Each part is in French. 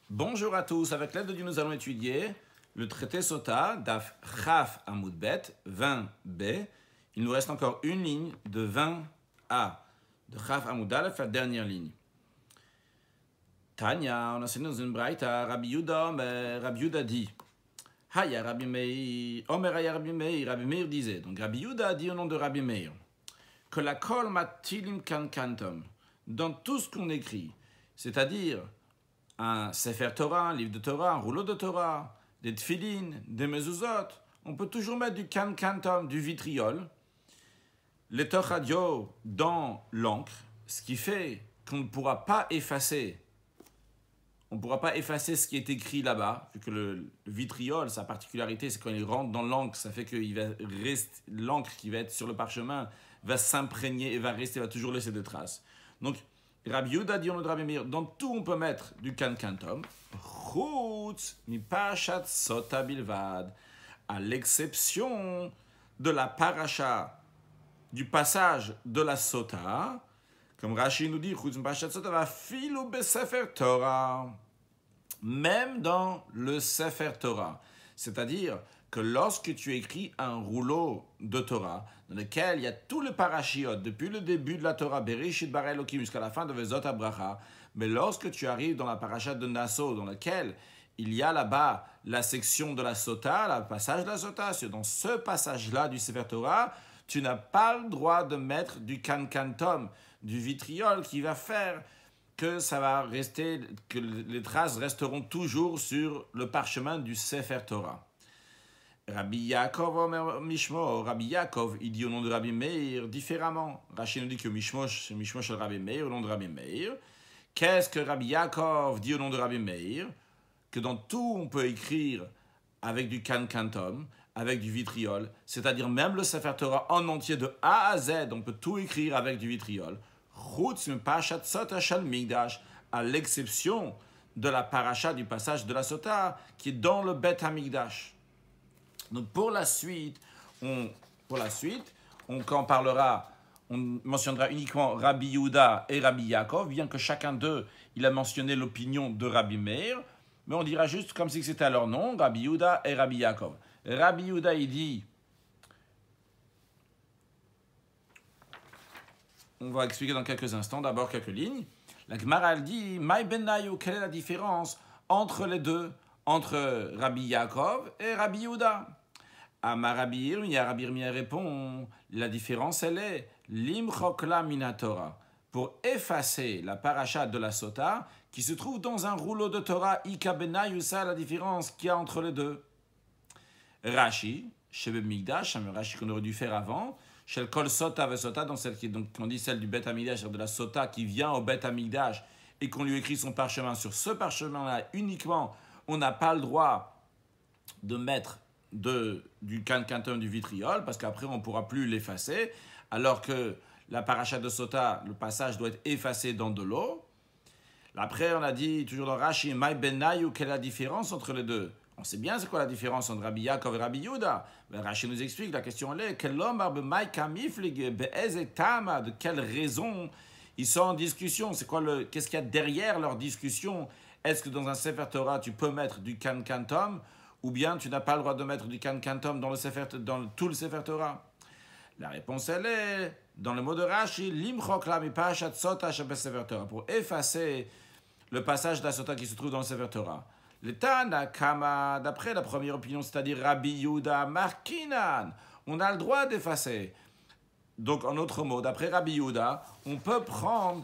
Bonjour à tous, avec l'aide de Dieu nous allons étudier le traité Sota, Daf Chaf Amoud Bet, 20b. Il nous reste encore une ligne de 20a, de Chaf Amoud Aleph, la dernière ligne. Tanya, on a enseigné dans une braïta, Rabbi Yuda dit, Haya Rabbi Meir, Omer Haya Rabbi Meir disait, donc Rabbi Yuda a dit au nom de Rabbi Meir, que la kol matilim kankantom, dans tout ce qu'on écrit, c'est-à-dire un Sefer Torah, un livre de Torah, un rouleau de Torah, des tfilines, des mezuzot, on peut toujours mettre du kankantom, du vitriol, les tochadio dans l'encre, ce qui fait qu'on ne pourra pas effacer. On ne pourra pas effacer ce qui est écrit là-bas, vu que le vitriol, sa particularité, c'est quand il rentre dans l'encre, ça fait que l'encre qui va être sur le parchemin va s'imprégner et va rester, va toujours laisser des traces. Donc, Rabbi Yuda dit, on Rabbi Meir, dans tout on peut mettre du kankantom, chutz mi parashat sota bilvad, à l'exception de la paracha, du passage de la sota, comme Rashi nous dit, chutz mi parashat sota va filu besefer Torah, même dans le Sefer Torah. C'est-à-dire que lorsque tu écris un rouleau de Torah, dans lequel il y a tout le parashiot, depuis le début de la Torah, Bereshit bara Elokim, jusqu'à la fin de Vezot Abracha, mais lorsque tu arrives dans la paracha de Nasso, dans laquelle il y a là-bas la section de la Sota, le passage de la Sota, dans ce passage-là du Sefer Torah, tu n'as pas le droit de mettre du kankantom, du vitriol qui va faire que ça va rester, que les traces resteront toujours sur le parchemin du Sefer Torah. Rabbi Yaakov, Mishmo, Rabbi Yaakov, il dit au nom de Rabbi Meir différemment. Rachid nous dit que Mishmosh, c'est Mishmosh le Rabbi Meir, au nom de Rabbi Meir. Qu'est-ce que Rabbi Yaakov dit au nom de Rabbi Meir? Que dans tout on peut écrire avec du kankantom, avec du vitriol, c'est-à-dire même le Sefer Torah en entier de A à Z, on peut tout écrire avec du vitriol. Chutz mi-parashat sota shel Mikdash, à l'exception de la paracha du passage de la Sota qui est dans le Bet HaMikdash. Donc pour la suite, quand on parlera, on mentionnera uniquement Rabbi Yehuda et Rabbi Yaakov, bien que chacun d'eux, il a mentionné l'opinion de Rabbi Meir, mais on dira juste comme si c'était leur nom, Rabbi Yehuda et Rabbi Yaakov. Rabbi Yehuda, il dit, on va expliquer dans quelques instants, d'abord quelques lignes. La Gemara, elle dit, Maï Benayu, quelle est la différence entre les deux, entre Rabbi Yaakov et Rabbi Yehuda? Rabbi Yirmiyah répond, la différence elle est l'imchokla minatora, pour effacer la paracha de la Sota qui se trouve dans un rouleau de Torah, ika benayu, ça la différence qu'il y a entre les deux. Rashi, Shebe Mikdash, Rashi qu'on aurait dû faire avant, Shel Kol Sota ve Sota, dans celle qui, donc on dit celle du Bet HaMikdash, de la Sota qui vient au Bet HaMikdash et qu'on lui écrit son parchemin. Sur ce parchemin-là uniquement, on n'a pas le droit de mettre du kankantom, du vitriol, parce qu'après on ne pourra plus l'effacer, alors que la paracha de Sota, le passage doit être effacé dans de l'eau. Après on a dit, toujours dans Rashi, Maï Benayu, quelle est la différence entre les deux? On sait bien c'est quoi la différence entre Rabbi Yaakov et Rabbi Yehuda. Ben, Rashi nous explique, la question est, de quelle raison ils sont en discussion? C'est quoi qu'est-ce qu'il y a derrière leur discussion? Est-ce que dans un Sefer Torah tu peux mettre du kankantom, ou bien tu n'as pas le droit de mettre du kankantom dans tout le Sefer Torah? La réponse, elle est dans le mot de Rashi, pour effacer le passage de la Sota qui se trouve dans le Sefer Torah. Le Tana Kama, d'après la première opinion, c'est-à-dire Rabbi Yehuda Markinan, on a le droit d'effacer. Donc, en autre mot, d'après Rabbi Yehuda, on peut prendre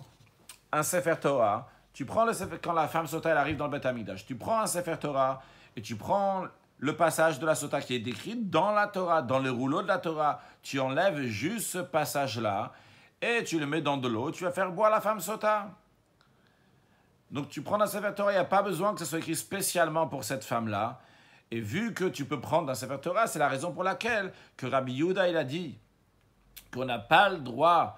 un Sefer Torah. Tu prends le Sefer, quand la femme Sota elle arrive dans le Bet HaMikdash, tu prends un Sefer Torah et tu prends le passage de la Sota qui est décrit dans la Torah, dans le rouleau de la Torah. Tu enlèves juste ce passage-là et tu le mets dans de l'eau. Tu vas faire boire la femme Sota. Donc tu prends un Sefer Torah, il n'y a pas besoin que ce soit écrit spécialement pour cette femme-là. Et vu que tu peux prendre un Sefer Torah, c'est la raison pour laquelle que Rabbi Yehuda il a dit qu'on n'a pas le droit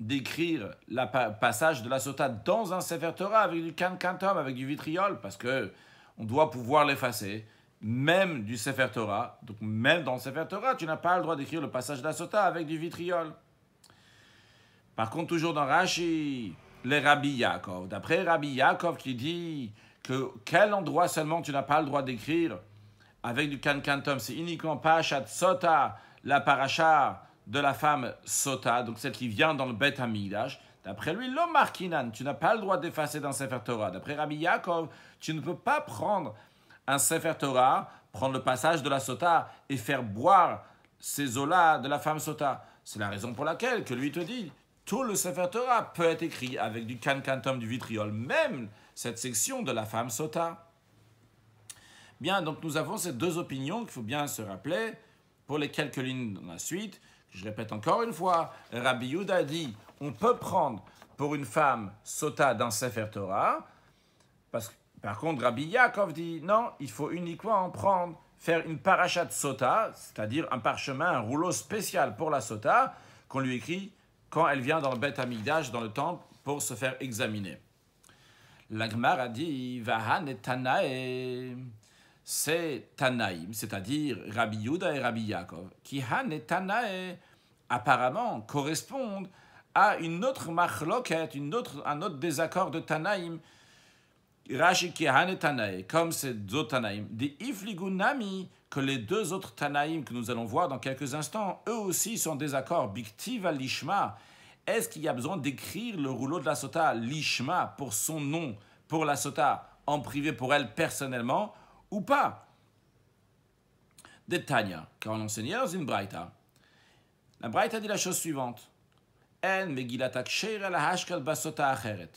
d'écrire le passage de la Sota dans un Sefer Torah avec du kankantom, avec du vitriol, parce que on doit pouvoir l'effacer, même du Sefer Torah. Donc même dans le Sefer Torah, tu n'as pas le droit d'écrire le passage de la Sota avec du vitriol. Par contre, toujours dans Rashi, les Rabbi Yaakov. D'après Rabbi Yaakov qui dit quel endroit seulement tu n'as pas le droit d'écrire avec du kankantom, c'est uniquement Parashat Sota, la paracha de la femme Sota, donc celle qui vient dans le Beth Hamikdash. D'après lui, l'Omar Kinan, tu n'as pas le droit d'effacer dans Sefer Torah. D'après Rabbi Yaakov, tu ne peux pas prendre un Sefer Torah, prendre le passage de la Sota et faire boire ces eaux-là de la femme Sota. C'est la raison pour laquelle que lui te dit, tout le Sefer Torah peut être écrit avec du kankantom, du vitriol, même cette section de la femme Sota. Bien, donc nous avons ces deux opinions qu'il faut bien se rappeler pour les quelques lignes dans la suite. Je répète encore une fois, Rabbi Yehuda dit, on peut prendre pour une femme Sota dans Sefer Torah, par contre Rabbi Yaakov dit, non, il faut uniquement en prendre, faire une parachat Sota, c'est-à-dire un parchemin, un rouleau spécial pour la Sota, qu'on lui écrit quand elle vient dans le Beth Hamikdash, dans le temple, pour se faire examiner. La Gemara a dit, Vahan et Tanae, c'est Tanaïm, c'est-à-dire Rabbi Yehuda et Rabbi Yaakov, qui Han et Tanae apparemment correspondent à une autre machloket, un autre désaccord de Tanaïm. Rashi qui Han et Tanae, comme ces autres Tanaïm, des Ifligunami, que les deux autres Tanaïm que nous allons voir dans quelques instants, eux aussi sont en désaccord. Biktiv al-Lishma, est-ce qu'il y a besoin d'écrire le rouleau de la Sota, Lishma, pour son nom, pour la Sota, en privé pour elle personnellement, ou pas? De Tanya, car on enseignait dans une Braïta. La Braïta dit la chose suivante. En Megillat Aksher ala Hashkal Basota Acheret.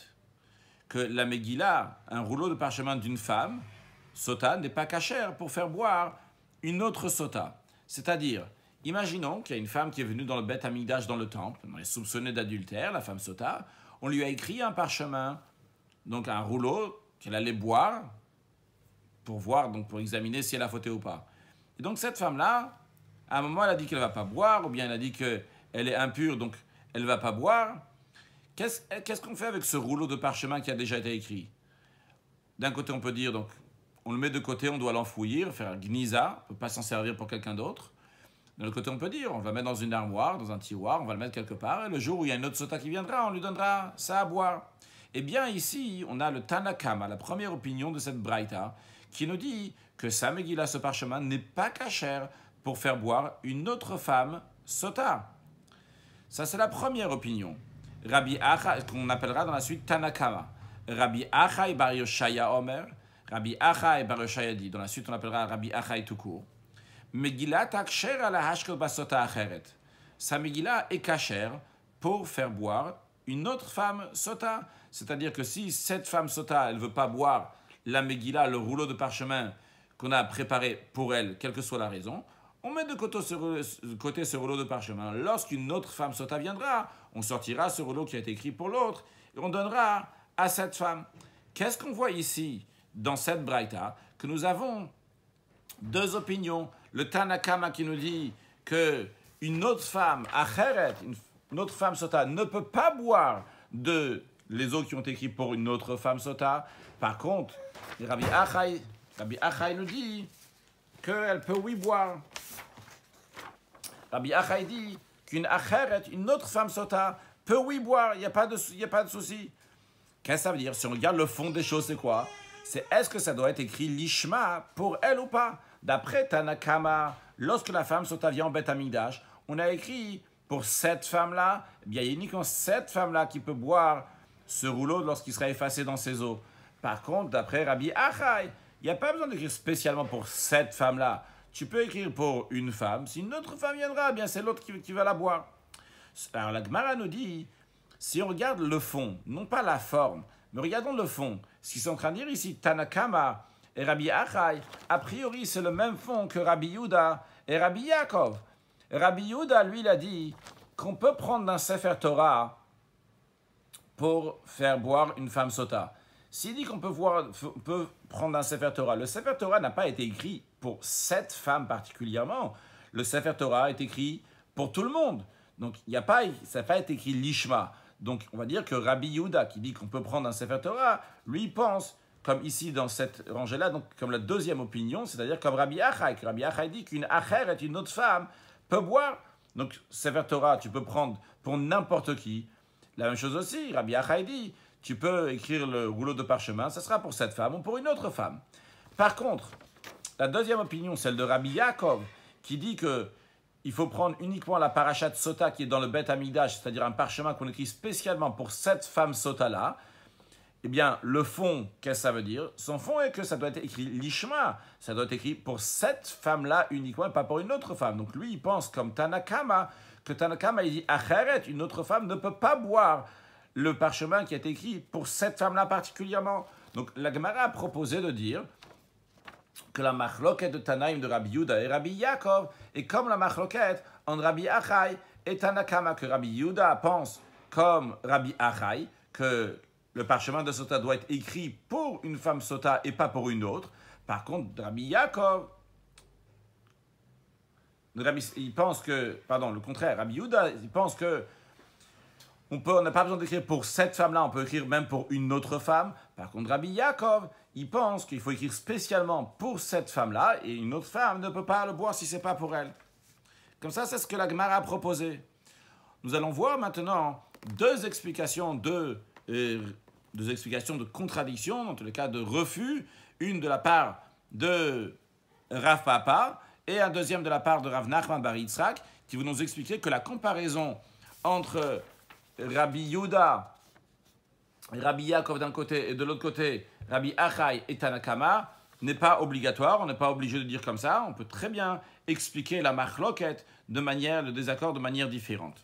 Que la Megillah, un rouleau de parchemin d'une femme, Sota, n'est pas cachère pour faire boire une autre Sota. C'est-à-dire, imaginons qu'il y a une femme qui est venue dans le Beth Hamikdash, dans le temple, elle est soupçonnée d'adultère, la femme Sota, on lui a écrit un parchemin, donc un rouleau qu'elle allait boire, pour voir, donc pour examiner si elle a fauté ou pas. Et donc cette femme-là, à un moment, elle a dit qu'elle ne va pas boire, ou bien elle a dit qu'elle est impure, donc elle ne va pas boire. Qu'est-ce qu'on fait avec ce rouleau de parchemin qui a déjà été écrit? D'un côté, on peut dire, donc, on le met de côté, on doit l'enfouir, faire un gniza, on ne peut pas s'en servir pour quelqu'un d'autre. De l'autre côté, on peut dire, on va le mettre dans une armoire, dans un tiroir, on va le mettre quelque part, et le jour où il y a une autre sota qui viendra, on lui donnera ça à boire. Eh bien, ici, on a le Tanakama, la première opinion de cette Braïta, qui nous dit que sa Megillah, ce parchemin, n'est pas cachère pour faire boire une autre femme sota. Ça, c'est la première opinion. Rabbi Achai, qu'on appellera dans la suite Tanakama. Rabbi Achai bar Yoshaya Omer. Rabbi Achai bar Yoshaya dit, dans la suite, on appellera Rabbi Achai tout court. Megillat aksher ala hashkel basota acheret. Sa Megillah est cachère pour faire boire une autre femme sota. C'est-à-dire que si cette femme sota, elle ne veut pas boire la Megillah, le rouleau de parchemin qu'on a préparé pour elle, quelle que soit la raison, on met de côté ce rouleau de parchemin. Lorsqu'une autre femme sota viendra, on sortira ce rouleau qui a été écrit pour l'autre et on donnera à cette femme. Qu'est-ce qu'on voit ici, dans cette braïta, que nous avons deux opinions. Le Tanakama qui nous dit qu'une autre femme, acheret, une autre femme sota, ne peut pas boire de les eaux qui ont été écrites pour une autre femme sota. Par contre, Rabbi Achai nous dit qu'elle peut oui boire. Rabbi Achai dit qu'une acheret, une autre femme sota, peut oui boire, il n'y a pas de souci. Qu'est-ce que ça veut dire? Si on regarde le fond des choses, c'est quoi? C'est est-ce que ça doit être écrit lishma pour elle ou pas? D'après Tanakama, lorsque la femme sota vient en Beth Hamikdash, on a écrit pour cette femme-là, eh bien, il y a uniquement cette femme-là qui peut boire ce rouleau lorsqu'il sera effacé dans ses eaux. Par contre, d'après Rabbi Achai, il n'y a pas besoin d'écrire spécialement pour cette femme-là. Tu peux écrire pour une femme. Si une autre femme viendra, eh bien c'est l'autre qui va la boire. Alors la Gemara nous dit, si on regarde le fond, non pas la forme, mais regardons le fond. Ce qu'ils sont en train de dire ici, Tanakama et Rabbi Achai, a priori c'est le même fond que Rabbi Yehuda et Rabbi Yaakov. Rabbi Yehuda, lui, il a dit qu'on peut prendre un Sefer Torah pour faire boire une femme sota. S'il dit qu'on peut prendre un Sefer Torah, le Sefer Torah n'a pas été écrit pour cette femme particulièrement. Le Sefer Torah est écrit pour tout le monde. Donc, ça n'a pas été écrit lishma. Donc, on va dire que Rabbi Yehuda, qui dit qu'on peut prendre un Sefer Torah, lui pense, comme ici dans cette rangée-là, donc comme la deuxième opinion, c'est-à-dire comme Rabbi Achai, que Rabbi Achai dit qu'une acher est une autre femme, peut boire. Donc, Sefer Torah, tu peux prendre pour n'importe qui. La même chose aussi, Rabbi Achai dit, tu peux écrire le rouleau de parchemin, ça sera pour cette femme ou pour une autre femme. Par contre, la deuxième opinion, celle de Rabbi Yaakov, qui dit que il faut prendre uniquement la parachat sota qui est dans le Bet Hamikdash, c'est-à-dire un parchemin qu'on écrit spécialement pour cette femme sota-là. Eh bien, le fond, qu'est-ce que ça veut dire? Son fond est que ça doit être écrit lishma, ça doit être écrit pour cette femme-là uniquement, et pas pour une autre femme. Donc lui, il pense comme Tanakama, que Tanakama, il dit acheret, une autre femme ne peut pas boire le parchemin qui est écrit pour cette femme-là particulièrement. Donc la Gemara a proposé de dire que la machloket de Tanaïm de Rabbi Yehuda et Rabbi Yaakov est comme la machloket entre Rabbi Achai et Tanakama, que Rabbi Yehuda pense comme Rabbi Achai, que le parchemin de Sota doit être écrit pour une femme Sota et pas pour une autre. Par contre, Rabbi Yaakov, il pense que, pardon, le contraire, Rabbi Yehuda, il pense que on n'a pas besoin d'écrire pour cette femme-là, on peut écrire même pour une autre femme. Par contre, Rabbi Yaakov, il pense qu'il faut écrire spécialement pour cette femme-là et une autre femme ne peut pas le boire si ce n'est pas pour elle. Comme ça, c'est ce que la Gemara a proposé. Nous allons voir maintenant deux explications de contradiction, dans tous les cas de refus, une de la part de Rav Papa et un deuxième de la part de Rav Nachman bar Yitzhak, qui vont nous expliquer que la comparaison entre Rabbi Yehuda, Rabbi Yaakov d'un côté et de l'autre côté Rabbi Achai et Tanakama n'est pas obligatoire, on n'est pas obligé de dire comme ça, on peut très bien expliquer la machloket le désaccord de manière différente.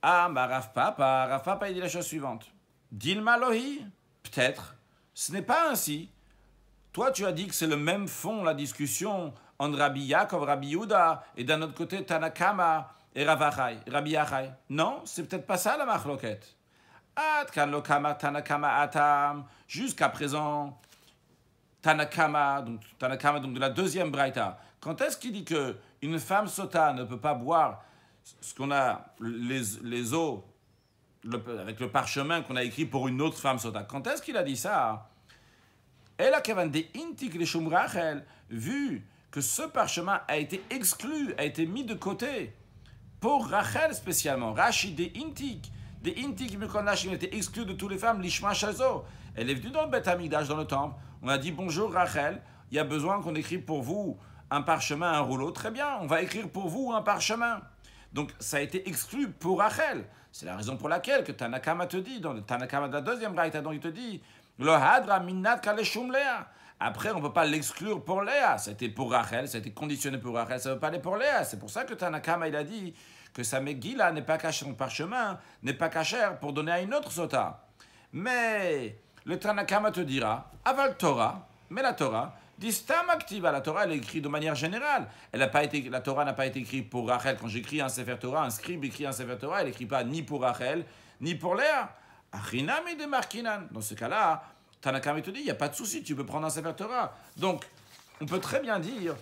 Ah, ma Rav Papa il dit la chose suivante. Dilma lohi, peut-être, ce n'est pas ainsi. Toi tu as dit que c'est le même fond la discussion entre Rabbi Yaakov, Rabbi Yehuda et d'un autre côté Tanakama et Rabbi Achai. Non, c'est peut-être pas ça la machloket. Jusqu'à présent, Tanakama, donc de la deuxième braïta, quand est-ce qu'il dit qu'une femme sota ne peut pas boire ce qu'on a, les eaux, avec le parchemin qu'on a écrit pour une autre femme sota? Quand est-ce qu'il a dit ça? Vu que ce parchemin a été exclu, a été mis de côté, pour Rachel spécialement, Rashi des Intik Mikonash, il était exclu de toutes les femmes, Lishma Shazo. Elle est venue dans le Bet Hamikdash, dans le temple. On a dit bonjour Rachel, il y a besoin qu'on écrive pour vous un parchemin, un rouleau. Très bien, on va écrire pour vous un parchemin. Donc ça a été exclu pour Rachel. C'est la raison pour laquelle que Tanakama te dit, dans le Tanakama de la deuxième braïta, donc il te dit Lo hadra minnat kaleshum Léa. Après, on ne peut pas l'exclure pour Léa. C'était pour Rachel, ça a été conditionné pour Rachel, ça ne veut pas aller pour Léa. C'est pour ça que Tanakama il a dit que sa Megillah n'est pas cachée, son parchemin n'est pas cachère pour donner à une autre sota. Mais le Tanakama te dira, aval Torah, mais la Torah, dit stam activa, la Torah elle est écrite de manière générale. La Torah n'a pas été écrite pour Rachel. Quand j'écris un Sefer Torah, un scribe écrit un Sefer Torah, elle n'écrit pas ni pour Rachel, ni pour Léa. Achinami de Markinan. Dans ce cas-là, Tanakama te dit, il n'y a pas de souci, tu peux prendre un Sefer Torah. Donc, on peut très bien dire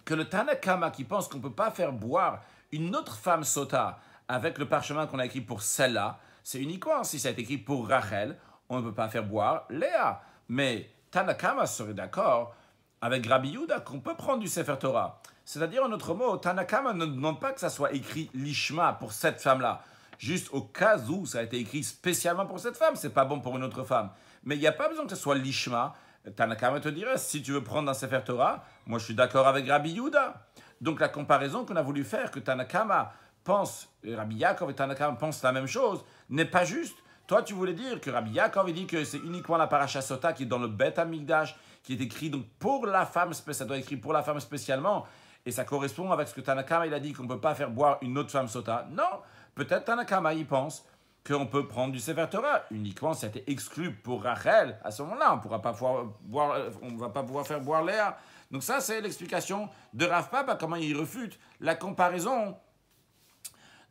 que le Tanakama qui pense qu'on ne peut pas faire boire une autre femme sota avec le parchemin qu'on a écrit pour celle-là, c'est uniquement si ça a été écrit pour Rachel, on ne peut pas faire boire Léa. Mais Tanakama serait d'accord avec Rabbi Yehuda qu'on peut prendre du Sefer Torah. C'est-à-dire, en autre mot, Tanakama ne demande pas que ça soit écrit Lishma pour cette femme-là. Juste au cas où ça a été écrit spécialement pour cette femme, c'est pas bon pour une autre femme. Mais il n'y a pas besoin que ce soit Lishma. Tanakama te dirait, si tu veux prendre un Sefer Torah, moi je suis d'accord avec Rabbi Yehuda. Donc la comparaison qu'on a voulu faire, que Tanakama pense, Rabbi Yaakov et Tanakama pensent la même chose, n'est pas juste. Toi, tu voulais dire que Rabbi Yaakov il dit que c'est uniquement la paracha sota qui est dans le Bet Hamikdash, qui est écrit donc pour la femme, ça doit être écrit pour la femme spécialement, et ça correspond avec ce que Tanakama il a dit qu'on ne peut pas faire boire une autre femme sota. Non, peut-être Tanakama il pense qu'on peut prendre du Sefer Torah uniquement si ça a été exclu pour Rachel. À ce moment-là, on ne va pas pouvoir faire boire Léa. Donc ça, c'est l'explication de Rav Papa, comment il refute la comparaison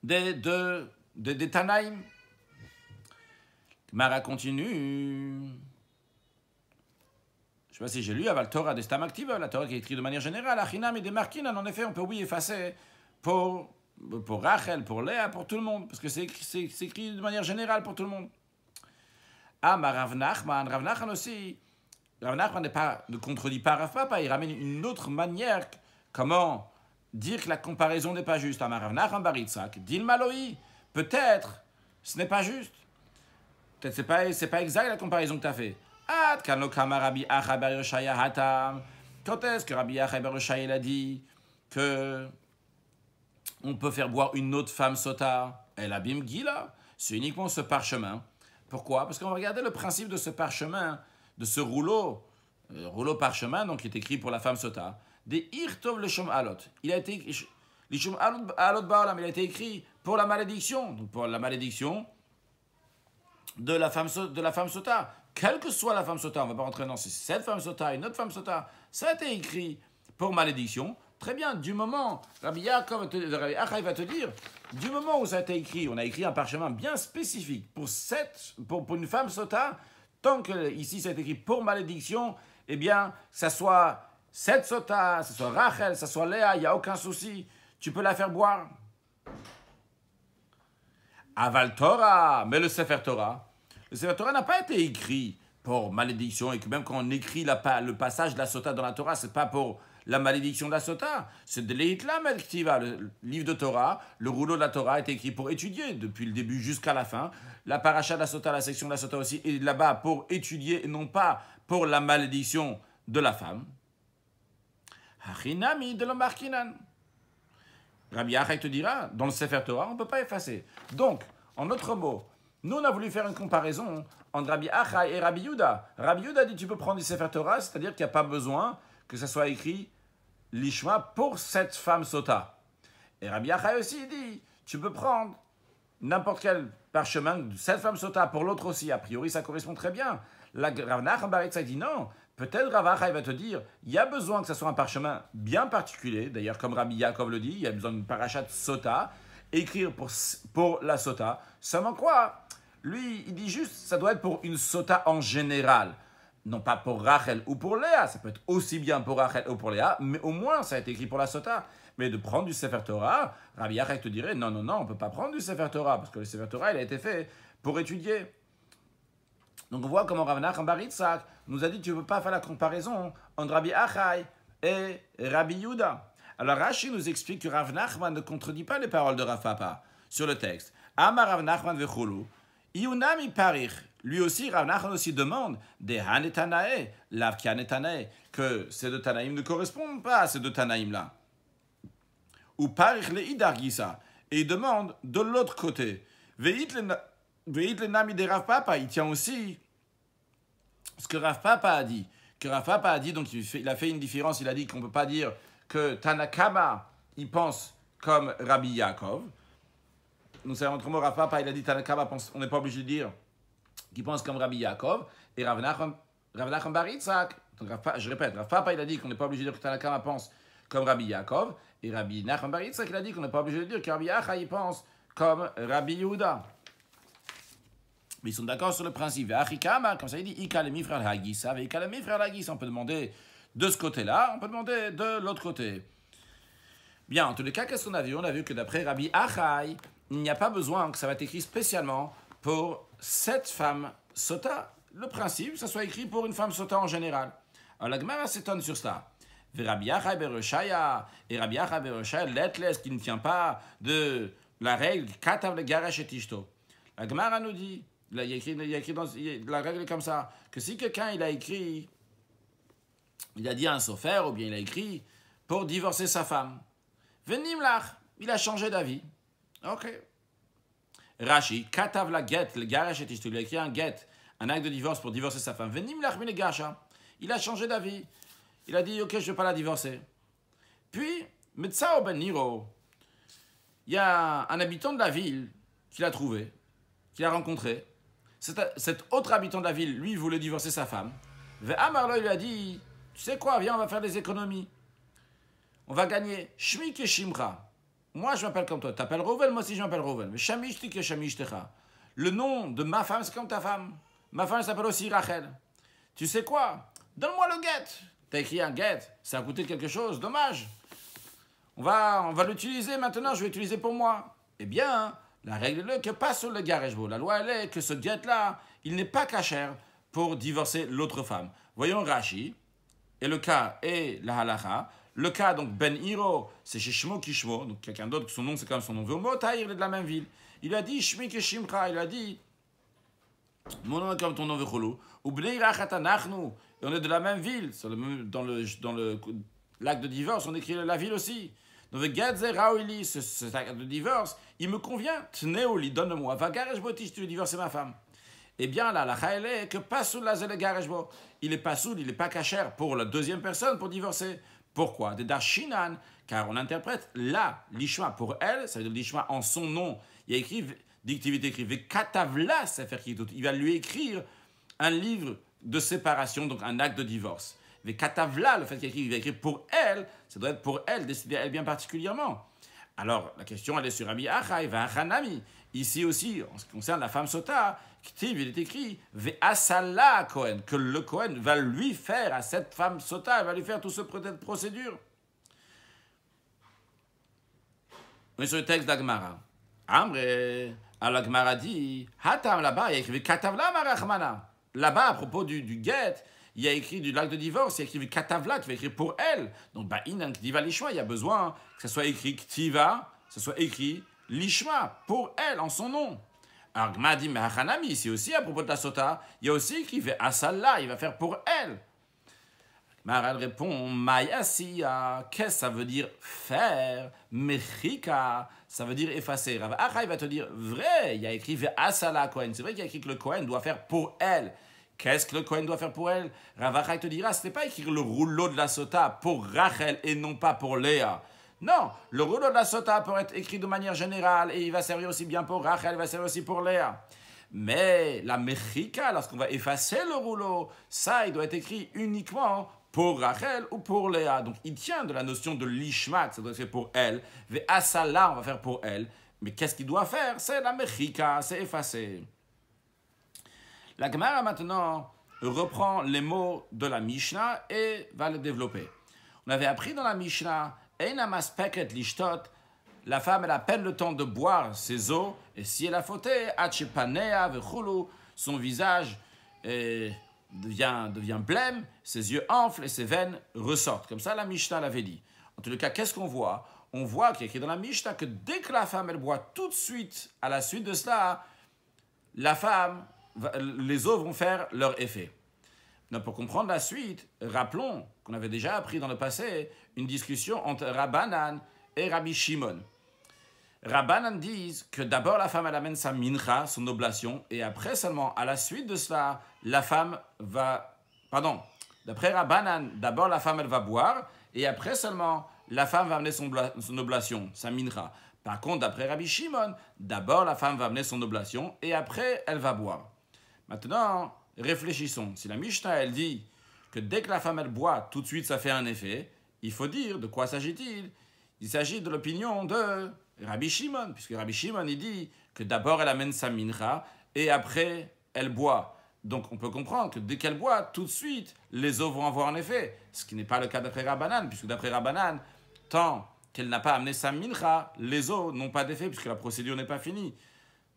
des Tanaïm. Mara continue. Je ne sais pas si j'ai lu, Aval Torah de Stam Activa, la Torah qui est écrite de manière générale, Achinam et des Markinan, en effet, on peut oui effacer pour Rachel, pour Léa, pour tout le monde, parce que c'est écrit de manière générale pour tout le monde. Ah, ma Rav Nachman aussi. Rav Nachman ne contredit pas Rav Papa, il ramène une autre manière comment dire que la comparaison n'est pas juste. Rav Nachman bar Yitzhak, Dilma lohi, peut-être ce n'est pas juste. Peut-être c'est pas exact la comparaison que tu as fait. Quand est-ce que Rabbi Achai bar Yoshai a dit que on peut faire boire une autre femme sota? El abim gila. C'est uniquement ce parchemin. Pourquoi? Parce qu'on va regarder le principe de ce parchemin, de ce rouleau parchemin, donc qui est écrit pour la femme sota. Des irtov le shom alot. Il a été écrit, il a été écrit pour la malédiction, donc pour la malédiction de la femme sota. Quelle que soit la femme sota, on ne va pas rentrer dans cette femme sota, une autre femme sota, ça a été écrit pour malédiction. Très bien, du moment, Rabbi Achai va te dire, du moment où ça a été écrit, on a écrit un parchemin bien spécifique pour une femme sota, tant que ici ça a été écrit pour malédiction, eh bien, ça soit cette sota, ça soit Rachel, ça soit Léa, il n'y a aucun souci, tu peux la faire boire. Aval Torah, mais le Sefer Torah n'a pas été écrit pour malédiction, et que même quand on écrit le passage de la sota dans la Torah, c'est pas pour la malédiction de la sota, c'est de l'Eitlam el Ktiva, le livre de Torah, le rouleau de la Torah est écrit pour étudier, depuis le début jusqu'à la fin. La paracha de la sota, la section de la sota aussi, est là-bas pour étudier, et non pas pour la malédiction de la femme. Hachinami de l'Omarkinan. Rabbi Achai te dira, dans le Sefer Torah, on ne peut pas effacer. Donc, en d'autres mots, nous on a voulu faire une comparaison entre Rabbi Achai et Rabbi Yehuda. Rabbi Yehuda dit tu peux prendre du Sefer Torah, c'est-à-dire qu'il n'y a pas besoin que ça soit écrit l'Ishma pour cette femme sota. Et Rabbi Achai aussi dit tu peux prendre n'importe quel parchemin de cette femme sota pour l'autre aussi. A priori, ça correspond très bien. Rav Nachman bar Yitzchak dit non. Peut-être Rav Achai va te dire, il y a besoin que ce soit un parchemin bien particulier. D'ailleurs, comme Rabbi Yaakov le dit, il y a besoin d'une parachat sota, écrire pour la sota. Seulement quoi? Lui, il dit juste, ça doit être pour une sota en général. Non pas pour Rachel ou pour Léa, ça peut être aussi bien pour Rachel ou pour Léa, mais au moins ça a été écrit pour la sota. Mais de prendre du Sefer Torah, Rabbi Achai te dirait, non, on ne peut pas prendre du Sefer Torah, parce que le Sefer Torah, il a été fait pour étudier. Donc on voit comment Rav Nachman bar Yitzchak nous a dit tu ne peux pas faire la comparaison entre Rabbi Achai et Rabbi Yehuda. Alors Rashi nous explique que Rav Nachman ne contredit pas les paroles de Rav Papa sur le texte. Amar Rav Nachman vechulu, Iyunami parich. Lui aussi, Rav Nachman aussi demande des Hanetanae, l'Avkianetanae, que ces deux Tanaïm ne correspondent pas à ces deux Tanaïm-là. Ou parich le Idargisa. Et il demande de l'autre côté. Veit le nami de Rav Papa, il tient aussi ce que Rav Papa a dit. Que Rav Papa a dit, donc il a fait une différence, il a dit qu'on ne peut pas dire que Tanakama, il pense comme Rabbi Yaakov. Donc c'est autrement, Rav Papa, il a dit Tanakama, on n'est pas obligé de dire qu'il pense comme Rabbi Yaakov. Et Rav Nachman bar Yitzchak, je répète, Rav Papa, il a dit qu'on n'est pas obligé de dire que Tanakama pense comme Rabbi Yaakov. Et Rabbi Nachman bar Yitzchak, il a dit qu'on n'est pas obligé de dire que Rabbi Achai, il pense comme Rabbi Yehuda. Mais ils sont d'accord sur le principe. Comme ça, il dit on peut demander de ce côté-là, on peut demander de l'autre côté. Bien, en tous les cas, qu'est-ce qu'on a vu? On a vu que d'après Rabbi Achai, il n'y a pas besoin que ça va être écrit spécialement pour cette femme sota. Le principe, ça soit écrit pour une femme sota en général. Alors la Gemara s'étonne sur cela. Rabbi Achai bar Yoshai et Rabbi Achai bar Yoshai, l'etles qui ne tient pas de la règle Katav le Garesh et Tishto. La Gemara nous dit. Là, il y a écrit la règle est comme ça, que si quelqu'un il a dit un sofer, ou bien il a écrit pour divorcer sa femme, Venimlach, il a changé d'avis. Ok. Rashi, Katav la get, le garesh et il a écrit un get, un acte de divorce pour divorcer sa femme. Venimlach mine gasha, il a changé d'avis. Il a dit, ok, je ne vais pas la divorcer. Puis, Metsao ben Niro, il y a un habitant de la ville qu'il a trouvé, qu'il a rencontré. Cet autre habitant de la ville, lui, voulait divorcer sa femme. Amarlo, il lui a dit, tu sais quoi, viens, on va faire des économies. On va gagner Shmik et Shimcha. Moi, je m'appelle comme toi. Tu t'appelles Rouven, moi aussi, je m'appelle Rouven. Mais Shamishtik et Shamishtecha. Le nom de ma femme, c'est comme ta femme. Ma femme s'appelle aussi Rachel. Tu sais quoi? Donne-moi le get. Tu as écrit un get. Ça a coûté quelque chose. Dommage. On va l'utiliser maintenant. Je vais l'utiliser pour moi. Eh bien, la règle est que pas sur le garejbo. La loi, elle est que ce get-là, il n'est pas cachère pour divorcer l'autre femme. Voyons Rashi. Et le cas est la halacha. Le cas, donc, Ben Hiro, c'est chez Shmo Kishmo. Donc, quelqu'un d'autre, son nom, c'est comme son nom. Veomo Tahir, il est de la même ville. Il a dit Shmi Kishimcha. Il a dit Mon nom est comme ton nom vechulu. Ou bnei rachat anachnu. Et on est de la même ville. Dans l'acte de divorce, on écrit la ville aussi. Donc, cet acte de divorce, il me convient. Tneoli, donne-moi. Va garejboti, je te veux divorcer ma femme. Eh bien, là, la chaïle est que pas sous la zèle garejbo. Il est pas soud, il n'est pas cachère pour la deuxième personne pour divorcer. Pourquoi? De darshinan, car on interprète là, l'ishma pour elle, ça veut dire l'ishma en son nom. Il y a écrit, dictivité écrit, katavla sefer kitut. Il va lui écrire un livre de séparation, donc un acte de divorce. Mais katavla, le fait qu'il va écrire pour elle, ça doit être pour elle, décidé à elle bien particulièrement. Alors, la question, elle est sur Rabbi Achai, Vachanami. Ici aussi, en ce qui concerne la femme sota, il est écrit Ve'asala Kohen, que le Kohen va lui faire à cette femme sota, elle va lui faire tout ce procédure. On est sur le texte d'Agmara. Amre, alors Agmara dit Hatam là-bas, il y a écrit Katavla Marachmana. Là-bas, à propos du guet, il y a écrit du l'acte de divorce, il y a écrit Katavla qui va écrire pour elle. Donc, Inan Ktiva Lishma, il y a besoin que ce soit écrit Ktiva, que ce soit écrit Lishma, pour elle, en son nom. Alors, Gma dit, mais Hachanami, ici aussi, à propos de la sota, il y a aussi écrit Asala, il va faire pour elle. Gma, elle répond, Mayasiya, qu'est-ce que ça veut dire faire? Mechika, ça veut dire effacer. Rav Achai va te dire, vrai, il y a écrit Asala Kohen. C'est vrai qu'il y a écrit que le Kohen doit faire pour elle. Qu'est-ce que le Kohen doit faire pour elle? Rav Achai te dira, ce n'est pas écrire le rouleau de la sota pour Rachel et non pas pour Léa. Non, le rouleau de la sota peut être écrit de manière générale et il va servir aussi bien pour Rachel, il va servir aussi pour Léa. Mais la mechika, lorsqu'on va effacer le rouleau, ça, il doit être écrit uniquement pour Rachel ou pour Léa. Donc, il tient de la notion de l'ishmak, ça doit être fait pour elle. Ve'asala, on va faire pour elle. Mais qu'est-ce qu'il doit faire? C'est la mechika, c'est effacer. La Gemara maintenant reprend les mots de la Mishnah et va les développer. On avait appris dans la Mishnah la femme, elle a à peine le temps de boire ses eaux, et si elle a fauté, son visage devient blême, ses yeux enflent et ses veines ressortent. Comme ça, la Mishnah l'avait dit. En tout cas, qu'est-ce qu'on voit? On voit qu'il y a écrit dans la Mishnah que dès que la femme, elle boit tout de suite, à la suite de cela, la femme, les eaux vont faire leur effet. Donc, pour comprendre la suite, rappelons qu'on avait déjà appris dans le passé une discussion entre Rabbanan et Rabbi Shimon. Rabbanan disent que d'abord la femme elle amène sa mincha, son oblation, et après seulement, à la suite de cela, la femme va... Pardon, d'après Rabbanan, d'abord la femme elle va boire, et après seulement, la femme va amener son oblation, sa mincha. Par contre, d'après Rabbi Shimon, d'abord la femme va amener son oblation, et après elle va boire. Maintenant, réfléchissons. Si la Mishnah, elle dit que dès que la femme, elle boit, tout de suite, ça fait un effet, il faut dire de quoi s'agit-il? Il s'agit de l'opinion de Rabbi Shimon, puisque Rabbi Shimon, il dit que d'abord, elle amène sa mincha, et après, elle boit. Donc, on peut comprendre que dès qu'elle boit, tout de suite, les eaux vont avoir un effet. Ce qui n'est pas le cas d'après Rabbanan, puisque d'après Rabbanan, tant qu'elle n'a pas amené sa mincha, les eaux n'ont pas d'effet, puisque la procédure n'est pas finie.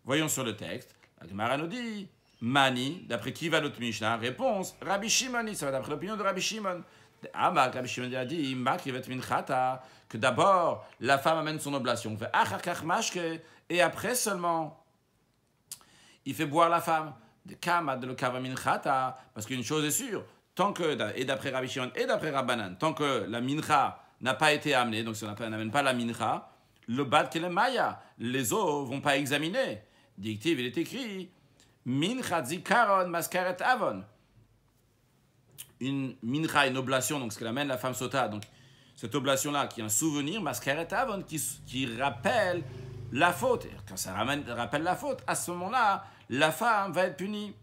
Voyons sur le texte. La Gemara nous dit... Mani, d'après qui va notre Mishnah? Réponse, Rabbi Shimon, ça va d'après l'opinion de Rabbi Shimon. Rabbi Shimon a dit, que d'abord, la femme amène son oblation, et après seulement, il fait boire la femme. Parce qu'une chose est sûre, tant que, et d'après Rabbi Shimon et d'après Rabbanan, tant que la mincha n'a pas été amenée, donc si on n'amène pas la mincha, le bat que le maya, les eaux ne vont pas examiner. Dictive, il est écrit, mincha zikaron maskaret avon. Une mincha, une oblation, donc ce qu'elle amène la femme sota. Donc cette oblation-là, qui est un souvenir, maskaret avon, qui rappelle la faute. Et quand ça rappelle la faute, à ce moment-là, la femme va être punie.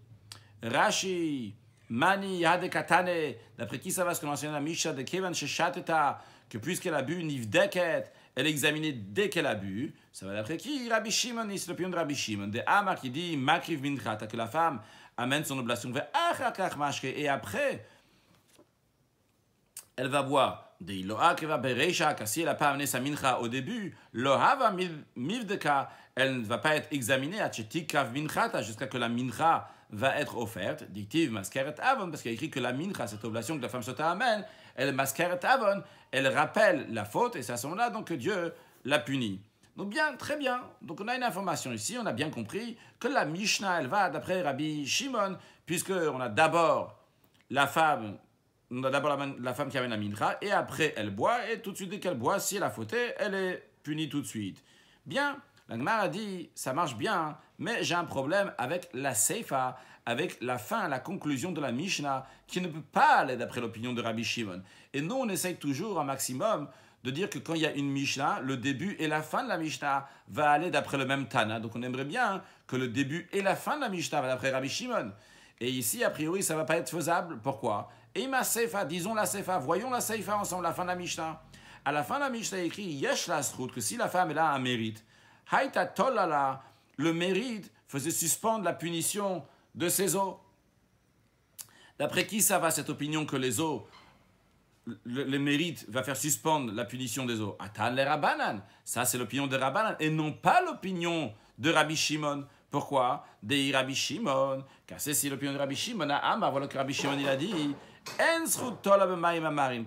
Rashi, mani yade katane, d'après qui ça va ce qu'on enseigne la Misha de Kevan Sheshateta, que puisqu'elle a bu nivdeket, elle est examinée dès qu'elle a bu. Ça va d'après qui? Rabbi Shimon, c'est l'opinion de Rabbi Shimon. De Amar qui dit makriv minchata, que la femme amène son oblation vers achakach mashke, et après, elle va boire. De Iloa qui va bereisha, car si elle n'a pas amené sa mincha au début, lohava mivdeka, elle ne va pas être examinée à tchetikav minchata, jusqu'à que la mincha va être offerte. Dictive maskeret avon, parce qu'il y a écrit que la mincha, cette oblation que la femme sota amène, elle maskeret avon, elle rappelle la faute, et c'est à ce moment-là donc que Dieu la punit. Donc bien, très bien. Donc on a une information ici, on a bien compris que la Mishnah, elle va d'après Rabbi Shimon, puisqu'on a d'abord la femme, on a d'abord la femme qui amène la mincha, et après elle boit, et tout de suite dès qu'elle boit, si elle a fauté, elle est punie tout de suite. Bien, la Gemara a dit, ça marche bien, mais j'ai un problème avec la seifa, avec la fin, la conclusion de la Mishnah, qui ne peut pas aller d'après l'opinion de Rabbi Shimon. Et nous, on essaye toujours un maximum de dire que quand il y a une Mishnah, le début et la fin de la Mishnah va aller d'après le même Tana. Donc on aimerait bien que le début et la fin de la Mishnah va d'après Rabbi Shimon. Et ici, a priori, ça ne va pas être faisable. Pourquoi? Et ma Seifa, disons la Seifa, voyons la Seifa ensemble, la fin de la Mishnah. À la fin de la Mishnah, il est écrit Yesh la Srout, que si la femme elle a un mérite, Haïta Tolala, le mérite faisait suspendre la punition de ses os. D'après qui ça va cette opinion que les os, le mérite va faire suspendre la punition des os? Atan le Rabbanan. Ça, c'est l'opinion de Rabbanan et non pas l'opinion de Rabbi Shimon. Pourquoi? Dei Rabbi Shimon. Car c'est si l'opinion de Rabbi Shimon. Voilà que Rabbi Shimon il a dit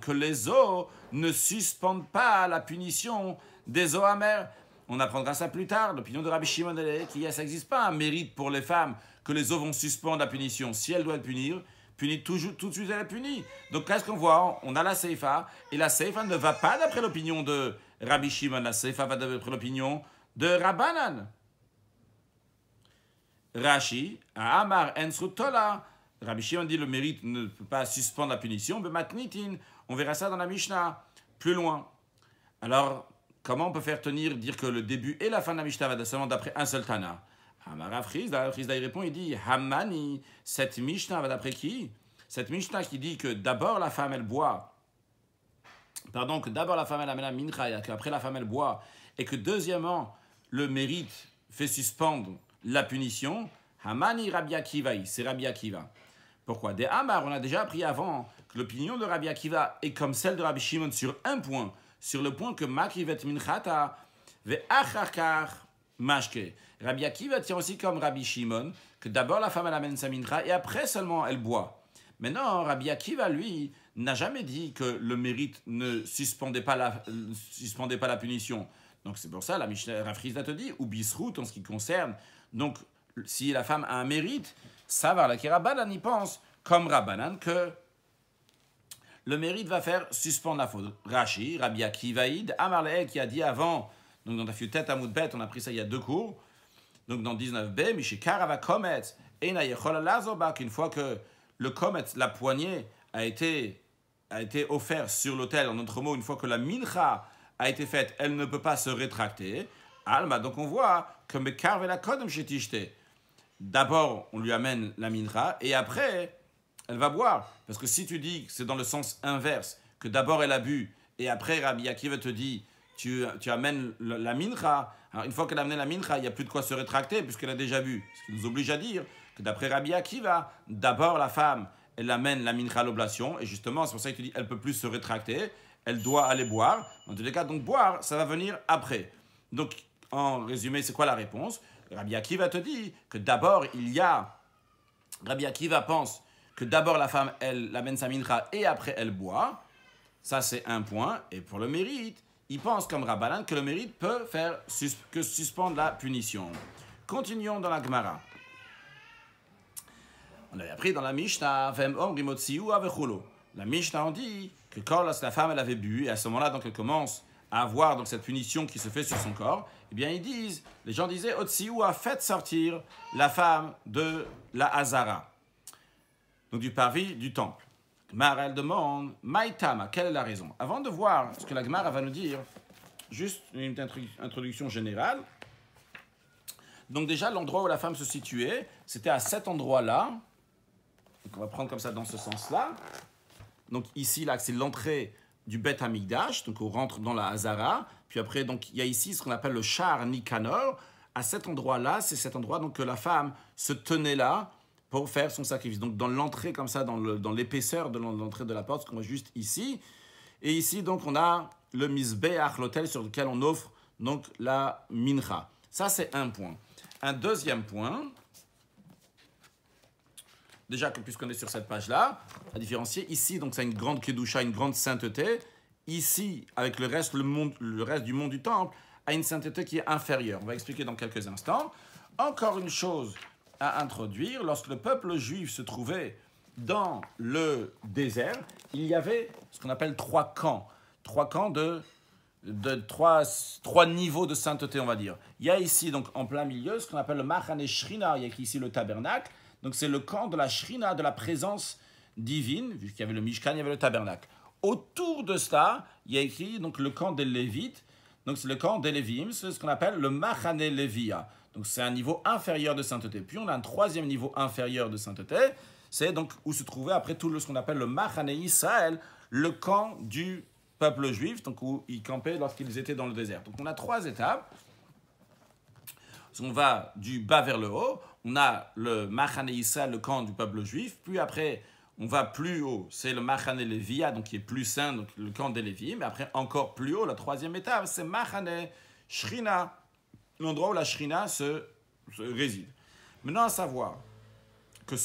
que les os ne suspendent pas la punition des os amers. On apprendra ça plus tard. L'opinion de Rabbi Shimon est qu'il ça n'existe pas un mérite pour les femmes que les os vont suspendre la punition. Si elles doivent punir, tout de suite elle est punie. Donc qu'est-ce qu'on voit? On a la Seifa, et la Seifa ne va pas d'après l'opinion de Rabbi Shimon, la Seifa va d'après l'opinion de Rabbanan. Rashi, Amar Ensrutola, Rabbi Shimon dit le mérite ne peut pas suspendre la punition, mais Matnitin, on verra ça dans la Mishnah, plus loin. Alors, comment on peut faire tenir, dire que le début et la fin de la Mishnah va seulement d'après un seul Tana? Amar Frizda il répond, il dit Hamani, cette Mishnah va d'après qui? Cette Mishnah qui dit que d'abord la femme elle boit, pardon, que d'abord la femme elle amène la mincha, qu'après la femme elle boit, et que deuxièmement le mérite fait suspendre la punition. Hamani Rabbi Akivaï, c'est Rabbi Akiva. Pourquoi? Des Amar, on a déjà appris avant que l'opinion de Rabbi Akiva est comme celle de Rabbi Shimon sur un point, sur le point que Makivet Minchata ve Acharkar Mashke. Rabbi Akiva tient aussi comme Rabbi Shimon que d'abord la femme elle amène sa mincha et après seulement elle boit. Mais non, Rabbi Akiva lui n'a jamais dit que le mérite ne suspendait pas la punition. Donc c'est pour ça la Mishnah Rafrizda te dit ou bisrout en ce qui concerne. Donc si la femme a un mérite, ça va. La Rabbanan y pense comme Rabbanan que le mérite va faire suspendre la faute. Rashi, Rabbi Akivaïd, Amarle qui a dit avant, donc dans la Fiutet Amoudbet, on a pris ça il y a 2 cours. Donc dans 19b, Mishekara va commettre, et qu'une fois que le comet, la poignée, a été offert sur l'autel, en d'autres mots, une fois que la mincha a été faite, elle ne peut pas se rétracter. Alma, donc on voit que Mekar ve la kodem shetishte. D'abord, on lui amène la mincha, et après, elle va boire. Parce que si tu dis que c'est dans le sens inverse, que d'abord elle a bu, et après Rabbi Akiva te dit, tu amènes la mincha. Alors, une fois qu'elle a amené la mincha, il n'y a plus de quoi se rétracter puisqu'elle a déjà bu. Ce qui nous oblige à dire que d'après Rabbi Akiva, d'abord la femme, elle amène la mincha à l'oblation. Et justement, c'est pour ça que tu dis elle ne peut plus se rétracter. Elle doit aller boire. Dans tous les cas, donc boire, ça va venir après. Donc, en résumé, c'est quoi la réponse? Rabbi Akiva te dit que d'abord, Rabbi Akiva pense que d'abord la femme, elle amène sa mincha et après elle boit. Ça, c'est un point. Et pour le mérite, il pense comme Rabbanan que le mérite peut faire suspendre la punition. Continuons dans la Gemara. On avait appris dans la Mishnah, la Mishnah on dit que quand la femme elle avait bu, et à ce moment-là, donc elle commence à avoir donc, cette punition qui se fait sur son corps, eh bien les gens disaient, Otsiou a fait sortir la femme de la Hazara, donc du parvis du temple. Gemara, elle demande, Maïtama, quelle est la raison? Avant de voir ce que la Gemara va nous dire, juste une introduction générale. Donc déjà, l'endroit où la femme se situait, c'était à cet endroit-là. Donc on va prendre comme ça dans ce sens-là. Donc ici, là, c'est l'entrée du Beth Hamikdash, donc on rentre dans la Hazara. Puis après, donc il y a ici ce qu'on appelle le Shar Nikanor. À cet endroit-là, c'est cet endroit donc, que la femme se tenait là, pour faire son sacrifice. Donc dans l'entrée comme ça, dans l'épaisseur de l'entrée de la porte, ce qu'on voit juste ici. Et ici donc on a le Mizbeach, l'autel sur lequel on offre donc la mincha. Ça c'est un point. Un deuxième point, déjà que puisqu'on est sur cette page-là, à différencier, ici donc c'est une grande kedusha, une grande sainteté. Ici, avec le reste du monde du temple, à une sainteté qui est inférieure. On va expliquer dans quelques instants. Encore une chose à introduire, lorsque le peuple juif se trouvait dans le désert, il y avait ce qu'on appelle trois camps de trois niveaux de sainteté, on va dire. Il y a ici, donc en plein milieu, ce qu'on appelle le Machane Shrina, il y a ici le tabernacle, donc c'est le camp de la Shrina, de la présence divine, vu qu'il y avait le Mishkan, il y avait le tabernacle. Autour de cela, il y a écrit donc, le camp des Lévites, donc c'est le camp des Lévim, c'est ce qu'on appelle le Machane Lévia. Donc c'est un niveau inférieur de sainteté. Puis on a un troisième niveau inférieur de sainteté, c'est donc où se trouvait après tout ce qu'on appelle le Machane Israël, le camp du peuple juif, donc où ils campaient lorsqu'ils étaient dans le désert. Donc on a trois étapes. On va du bas vers le haut, on a le Machane Israël, le camp du peuple juif, puis après on va plus haut, c'est le Machane Lévia, donc qui est plus saint, donc le camp des Lévites, mais après encore plus haut, la troisième étape, c'est Machane Shrina, l'endroit où la Shrina se réside. Maintenant à savoir que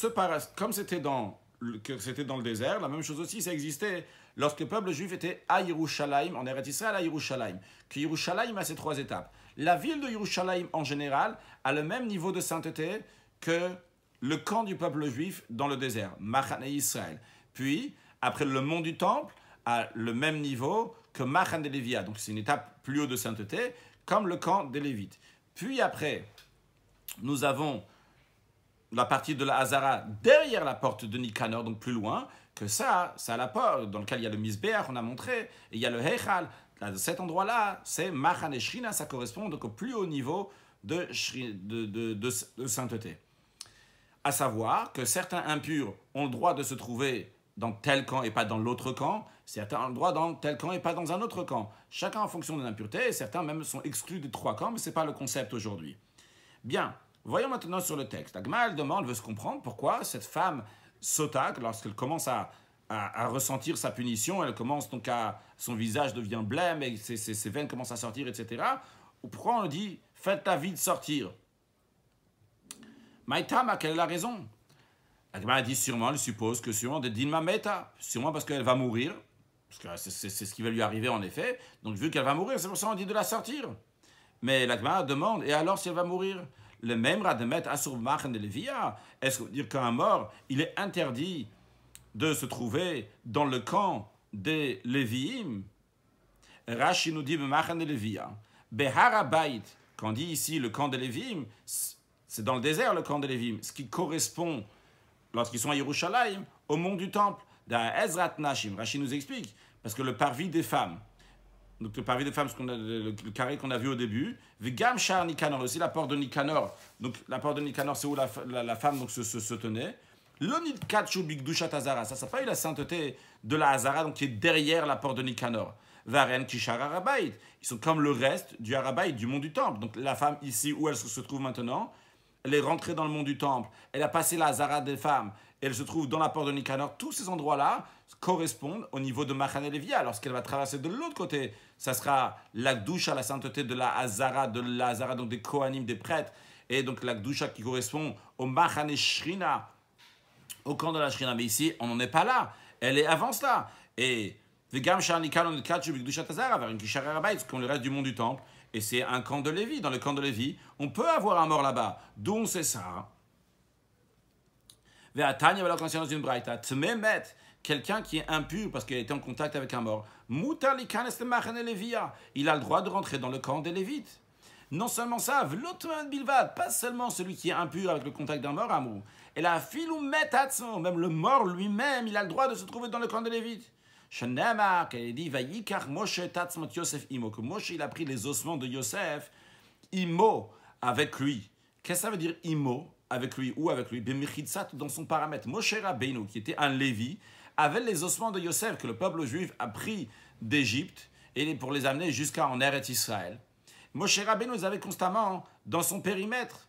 comme c'était dans le désert, la même chose aussi, ça existait lorsque le peuple juif était à Yerushalayim, en Eretz Israël à Yerushalayim, que Yerushalayim a ces trois étapes. La ville de Yerushalayim, en général, a le même niveau de sainteté que le camp du peuple juif dans le désert, Machane Israël. Puis, après le mont du Temple, a le même niveau que Machane Lévia. Donc, c'est une étape plus haut de sainteté, comme le camp des Lévites. Puis après, nous avons la partie de la Hazara derrière la porte de Nicanor, donc plus loin, que ça à la porte, dans lequel il y a le Mizbeach, on a montré, et il y a le Heichal. Cet endroit-là, c'est Machane Shrina, ça correspond donc au plus haut niveau de sainteté. À savoir que certains impurs ont le droit de se trouver dans tel camp et pas dans l'autre camp, certains ont le droit dans tel camp et pas dans un autre camp. Chacun en fonction de l'impureté, et certains même sont exclus des trois camps, mais ce n'est pas le concept aujourd'hui. Bien, voyons maintenant sur le texte. Agma, elle demande, veut se comprendre pourquoi cette femme Sota, lorsqu'elle commence à ressentir sa punition, elle commence donc son visage devient blême et ses veines commencent à sortir, etc. Pourquoi on dit, faites la vie de sortir? Maïtama, quelle est la raison? Agma dit sûrement, elle suppose que sûrement de Dilma Meta, sûrement parce qu'elle va mourir, parce que c'est ce qui va lui arriver en effet, donc vu qu'elle va mourir, c'est pour ça qu'on dit de la sortir. Mais l'Agma demande, et alors si elle va mourir? Le même Rademet Asur Machane Lévia, est-ce que veut dire qu'un mort, il est interdit de se trouver dans le camp des Léviim? Rashi nous dit Machane Lévia. Beharabait, quand on dit ici le camp des Léviim, c'est dans le désert le camp des Léviim, ce qui correspond, lorsqu'ils sont à Yerushalayim, au mont du Temple, dans Ezrat Nashim. Rashi nous explique, parce que le parvis des femmes, donc le parvis des femmes, le carré qu'on a vu au début, Vigam Shar Nicanor, aussi la porte de Nicanor. Donc la porte de Nicanor, c'est où la femme donc, se tenait. L'onid Kachu Bigdushat Hazara, ça n'a pas eu la sainteté de la Hazara, donc qui est derrière la porte de Nicanor. Varen Kishar Harabait, ils sont comme le reste du Harabait, du mont du Temple. Donc la femme ici où elle se trouve maintenant, elle est rentrée dans le mont du Temple, elle a passé la Hazara des femmes, elle se trouve dans la porte de Nicanor. Tous ces endroits-là correspondent au niveau de Machane Lévia. Lorsqu'elle va traverser de l'autre côté, ça sera la Gdusha, la sainteté de la Hazara, donc des Kohanim, des prêtres, et donc la Gdusha qui correspond au Machane Shrina, au camp de la Shrina. Mais ici, on n'en est pas là. Elle est avant cela. Et Vegam Shar Nicanor Kachu Bigdushat Hazara, vers une Kishar Harabait, comme le reste du mont du Temple. Et c'est un camp de Lévi. Dans le camp de Lévi, on peut avoir un mort là-bas. D'où on sait ça? Ve'atanya va la conscience d'une braïta. Tmemet, quelqu'un qui est impur parce qu'il a été en contact avec un mort. Mutar likanes le machane Lévia. Il a le droit de rentrer dans le camp des Lévites. Non seulement ça, v'lotman bilvad, pas seulement celui qui est impur avec le contact d'un mort, amou. Et la filou metatzon, même le mort lui-même, il a le droit de se trouver dans le camp des Lévites. Shenema, qu'elle dit, Vayikar Moshe tatzmot Yosef imo, que Moshe il a pris les ossements de Yosef, imo, avec lui. Qu'est-ce que ça veut dire imo? Avec lui, ou avec lui, Bemichitzat, dans son paramètre. Moshe Rabbeinu, qui était un Lévi, avait les ossements de Yosef que le peuple juif a pris d'Égypte et pour les amener jusqu'en Eretz Israël. Moshe Rabbeinu les avait constamment dans son périmètre.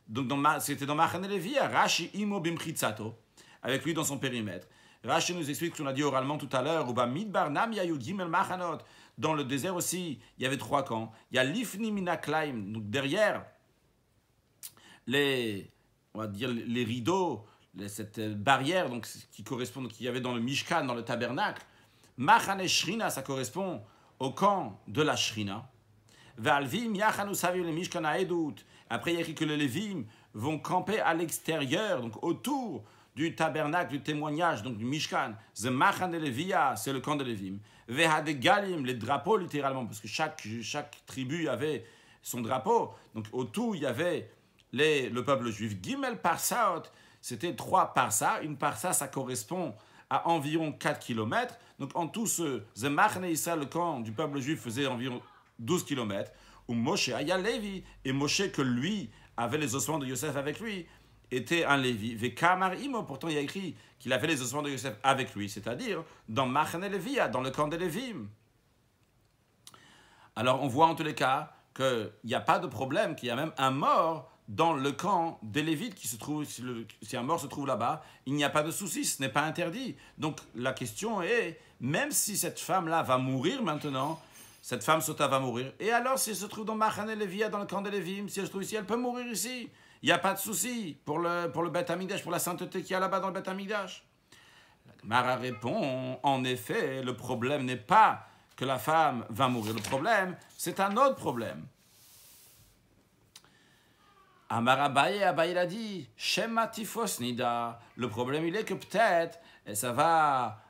Donc c'était dans Machane Lévi, Rashi Imo Bimchitzato, avec lui dans son périmètre. Rashi nous explique ce qu'on a dit oralement tout à l'heure, Midbar Nam Yayu Gimel Machanot. Dans le désert aussi, il y avait trois camps. Il y a l'Ifni Minaklaim, donc derrière on va dire les rideaux, cette barrière donc, qui correspond, qu'il y avait dans le Mishkan, dans le tabernacle. Machane Shrina, ça correspond au camp de la Shrina. Valvim yachanu saviv le mishkan haedut. Après, il y a écrit que les Lévim vont camper à l'extérieur, donc autour du tabernacle, du témoignage, donc du Mishkan. The Machan de Lévia, c'est le camp de Lévim. Vehadegalim, les drapeaux littéralement, parce que chaque tribu avait son drapeau. Donc autour, il y avait le peuple juif. Gimel Parsaot, c'était 3 parsa. Une parsa, ça correspond à environ 4 km. Donc en tout, The Machan Israël, le camp du peuple juif, faisait environ 12 km. Ou Moshe Aya Lévi, et Moshe, que lui avait les ossements de Yosef avec lui, était un Lévi. Vekamar Imo, pourtant il y a écrit qu'il avait les ossements de Yosef avec lui, c'est-à-dire dans Machane Lévia, dans le camp des Lévim. Alors on voit en tous les cas qu'il n'y a pas de problème, qu'il y a même un mort dans le camp des Lévites qui se trouve, si un mort se trouve là-bas, il n'y a pas de souci, ce n'est pas interdit. Donc la question est, même si cette femme-là va mourir maintenant, cette femme Sota va mourir, et alors si elle se trouve dans Machane Lévia, dans le camp des Lévim, si elle se trouve ici, elle peut mourir ici. Il n'y a pas de souci pour le Beth Amikdash, pour la sainteté qu'il y a là-bas dans le Beth Amikdash. La Gemara répond, en effet, le problème n'est pas que la femme va mourir. Le problème, c'est un autre problème. Amar Abaye, Abaye a dit, Shema tifos nida. Le problème, il est que peut-être, ça va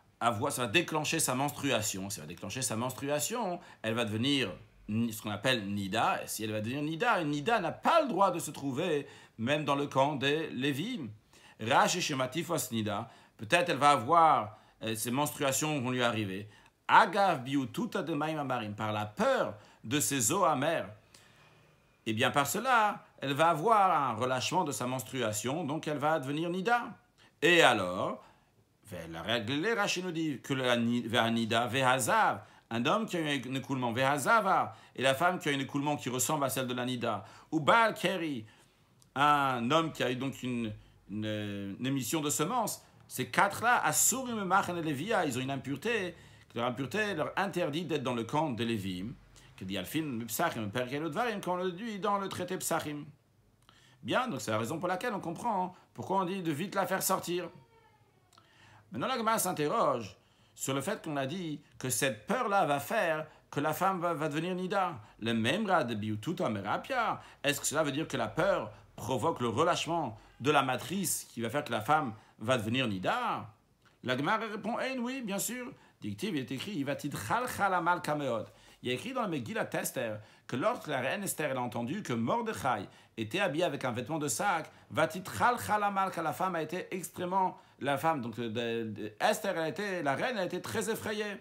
déclencher sa menstruation. Ça va déclencher sa menstruation. Elle va devenir ce qu'on appelle Nida, et si elle va devenir Nida, une Nida n'a pas le droit de se trouver même dans le camp des Lévim. Rashi Shematifos Nida, peut-être elle va avoir, ces menstruations vont lui arriver. Agav biututa de maim amarim, par la peur de ses eaux amères. Et bien par cela, elle va avoir un relâchement de sa menstruation, donc elle va devenir Nida. Et alors, la règle, Rashi nous dit que la Nida, Vehazav, un homme qui a un écoulement, Vehazava, et la femme qui a un écoulement qui ressemble à celle de la Nida, ou Baal Keri, un homme qui a eu donc une émission de semences, ces 4-là, Asurim Machan et Lévia, ils ont une impureté, leur impureté leur interdit d'être dans le camp de Lévim, que dit Alfin Psachim, Perkelodvarim, qu'on le dit dans le traité Psachim. Bien, donc c'est la raison pour laquelle on comprend pourquoi on dit de vite la faire sortir. Maintenant, la Gemara s'interroge sur le fait qu'on a dit que cette peur-là va faire que la femme va devenir Nida. Le même rad de biututa merapia. Est-ce que cela veut dire que la peur provoque le relâchement de la matrice qui va faire que la femme va devenir Nida? La Gemara répond, oui, bien sûr. Dictive, il est écrit, il va tidchal chalamal kameod. Il y a écrit dans le Megillat Esther que lorsque la reine Esther a entendu que Mordechai était habillé avec un vêtement de sac, va tidchal chalamal, que la femme a été extrêmement... La femme, donc Esther, la reine, a été très effrayée.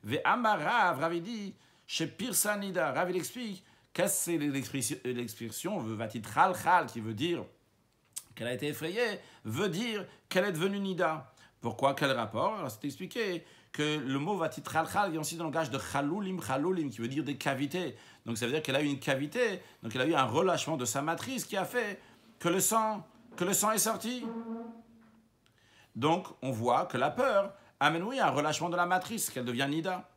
Ve'amar Rav dit, chez Pirsanida, Rav il explique, qu'est-ce que c'est l'expression vatitral chal, qui veut dire qu'elle a été effrayée, veut dire qu'elle est devenue Nida. Pourquoi? Quel rapport? Alors c'est expliqué que le mot vatitral chal vient aussi dans le langage de chaloulim, qui veut dire des cavités. Donc ça veut dire qu'elle a eu une cavité, donc elle a eu un relâchement de sa matrice qui a fait que le sang est sorti. Donc, on voit que la peur amène, un relâchement de la matrice, qu'elle devient Nida.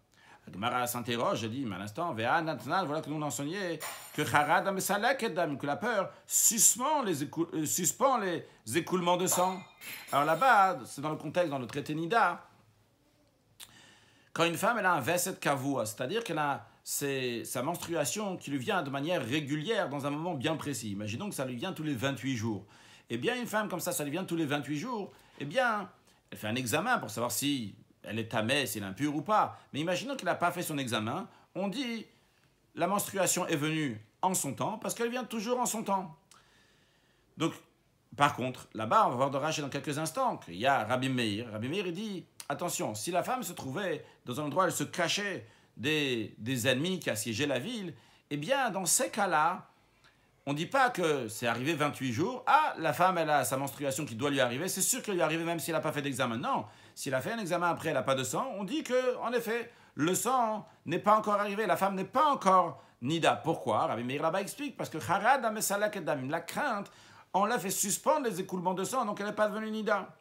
La Gemara s'interroge, elle dit, mais à l'instant, voilà que nous enseignait que la peur suspend les écoulements de sang. Alors là-bas, c'est dans le contexte, dans le traité Nida, quand une femme elle a un veset kavua, c'est-à-dire qu'elle a sa menstruation qui lui vient de manière régulière dans un moment bien précis. Imaginons que ça lui vient tous les 28 jours. Eh bien, une femme comme ça lui vient tous les 28 jours, eh bien, elle fait un examen pour savoir si elle est tamée, si elle est impure ou pas. Mais imaginons qu'elle n'a pas fait son examen, on dit, la menstruation est venue en son temps, parce qu'elle vient toujours en son temps. Donc, par contre, là-bas, on va voir de Rashi dans quelques instants, qu'il y a Rabbi Meir. Rabbi Meir, il dit, attention, si la femme se trouvait dans un endroit où elle se cachait des ennemis qui assiégeaient la ville, eh bien, dans ces cas-là, on ne dit pas que c'est arrivé 28 jours, la femme, elle a sa menstruation qui doit lui arriver, c'est sûr qu'elle lui arrive même si elle n'a pas fait d'examen. Non, si elle a fait un examen après, elle n'a pas de sang, on dit que, en effet, le sang n'est pas encore arrivé, la femme n'est pas encore Nida. Pourquoi? Rabbi Meir là-bas explique, parce que la crainte, on l'a fait suspendre les écoulements de sang, donc elle n'est pas devenue Nida.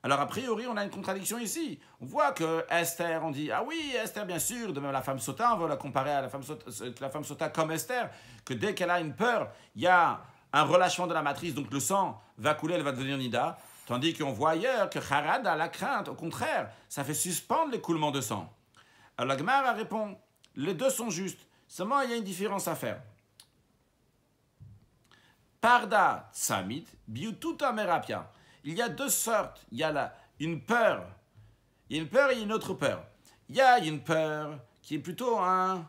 Alors, a priori, on a une contradiction ici. On voit que Esther, on dit, oui, Esther, bien sûr, de même la femme Sota, on veut la comparer à la femme Sota comme Esther, que dès qu'elle a une peur, il y a un relâchement de la matrice, donc le sang va couler, elle va devenir Nida. Tandis qu'on voit ailleurs que Harada, la crainte, au contraire, ça fait suspendre l'écoulement de sang. Alors la Gemara répond, les deux sont justes. Seulement, il y a une différence à faire. Parda Tsamit, Biututa Merapia. Il y a deux sortes. Il y a une peur. Il y a une peur et une autre peur. Il y a une peur qui est plutôt un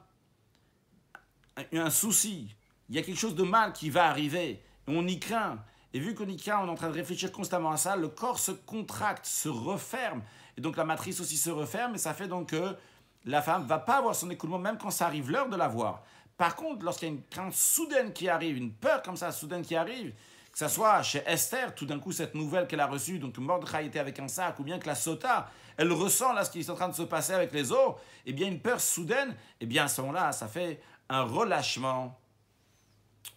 souci. Il y a quelque chose de mal qui va arriver. On y craint. Et vu qu'on y craint, on est en train de réfléchir constamment à ça, le corps se contracte, se referme. Et donc la matrice aussi se referme et ça fait donc que la femme ne va pas avoir son écoulement même quand ça arrive l'heure de l'avoir. Par contre, lorsqu'il y a une crainte soudaine qui arrive, une peur comme ça soudaine qui arrive, que ce soit chez Esther, tout d'un coup cette nouvelle qu'elle a reçue, donc que Mordechai était avec un sac, ou bien que la Sota, elle ressent là ce qui est en train de se passer avec les autres, et bien une peur soudaine, et bien à ce moment-là, ça fait un relâchement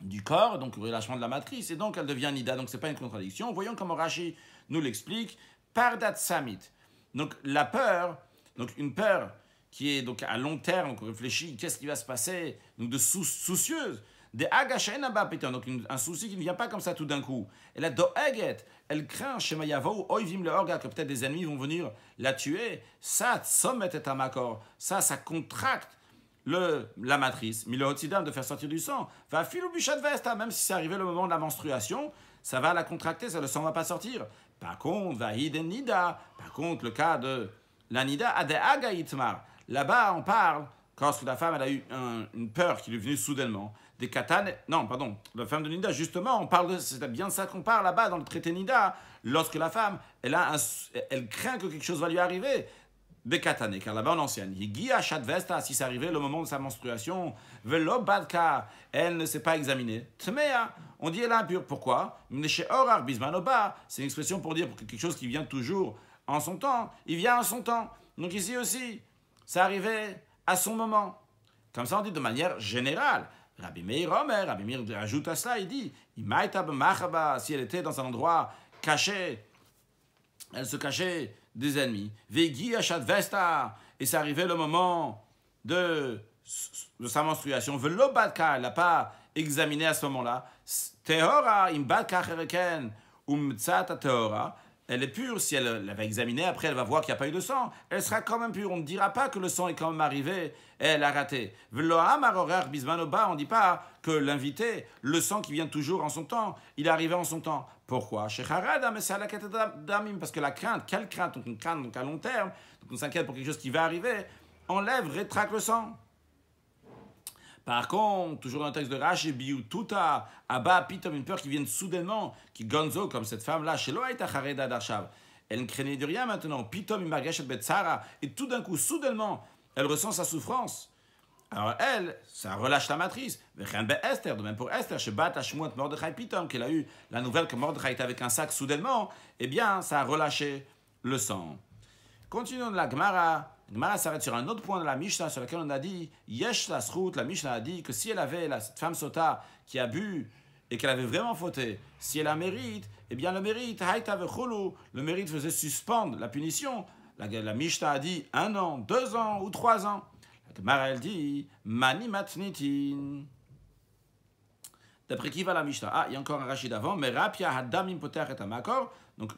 du corps, donc relâchement de la matrice, et donc elle devient nida, donc ce n'est pas une contradiction. Voyons comment Rashi nous l'explique. Pardat samit. Donc la peur, donc une peur qui est donc à long terme, donc on réfléchit, qu'est-ce qui va se passer, donc de soucieuse, des agashayna pétan, donc un souci qui ne vient pas comme ça tout d'un coup. Et la doeget, elle craint chez Mayavo, oivim le orga, que peut-être des ennemis vont venir la tuer. Ça, sommet est un makor, ça contracte la matrice, mais le hotsidam de faire sortir du sang, va filer au bichat de vesta, même si c'est arrivé le moment de la menstruation, ça va la contracter, le sang ne va pas sortir. Par contre, va hiden nida, par contre, le cas de la nida, ade aga itmar, là-bas on parle, quand la femme elle a eu une peur qui lui est venue soudainement, des katanes, non, pardon, la femme de nida, justement, on parle c'est bien de ça qu'on parle là-bas dans le traité nida, lorsque la femme, elle craint que quelque chose va lui arriver. Bekatane, car là-bas on enseigne. Yigia Shadvesta, si c'est arrivé le moment de sa menstruation, Velo Badka, elle ne s'est pas examinée. Tmea, on dit elle est impure. Pourquoi? Mneshe Orar Bismanoba, c'est une expression pour dire quelque chose qui vient toujours en son temps. Il vient en son temps. Donc ici aussi, ça arrivait à son moment. Comme ça on dit de manière générale. Rabbi Meir Omer, Rabbi Meir ajoute à cela, il dit Imaïtab Machaba, si elle était dans un endroit caché, elle se cachait des ennemis. Vegi achat vesta. Et c'est arrivé le moment de sa menstruation. Velobadka, elle n'a pas examiné à ce moment-là. Tehora, imbadka chereken, umtsata tehora. Elle est pure. Si elle va examiner, après elle va voir qu'il n'y a pas eu de sang. Elle sera quand même pure. On ne dira pas que le sang est quand même arrivé et elle a raté. Velohamar horar bismanoba. On ne dit pas que l'invité, le sang qui vient toujours en son temps, il est arrivé en son temps. Pourquoi? Parce que la crainte, quelle crainte? Donc une crainte donc à long terme, donc on s'inquiète pour quelque chose qui va arriver, enlève, rétracte le sang. Par contre, toujours dans le texte de Rashi, Biu Tuta, Abba, Pitom, une peur qui vient soudainement, qui gonzo, comme cette femme-là, chez Loaïta Chareda Darshav. Elle ne craignait de rien maintenant. Pitom, Imageshet Betsara, et tout d'un coup, soudainement, elle ressent sa souffrance. Alors elle, ça relâche la matrice. Esther, de même pour Esther, chez Bat Hashmuat Mordechai Pitom, qu'elle a eu la nouvelle que Mordechai était avec un sac soudainement, eh bien, ça a relâché le sang. Continuons de la Gemara. La Gemara s'arrête sur un autre point de la Mishnah sur lequel on a dit Yesh la Srout, la Mishnah a dit que si elle avait, cette femme sota qui a bu et qu'elle avait vraiment fauté, si elle a mérite, eh bien le mérite, le mérite faisait suspendre la punition. La Mishnah a dit 1 an, 2 ans ou 3 ans. La Gemara elle dit Mani matnitin. D'après qui va la Mishnah? Ah, il y a encore un rachid avant, mais Rapia Hadamim Poter et Amakor, donc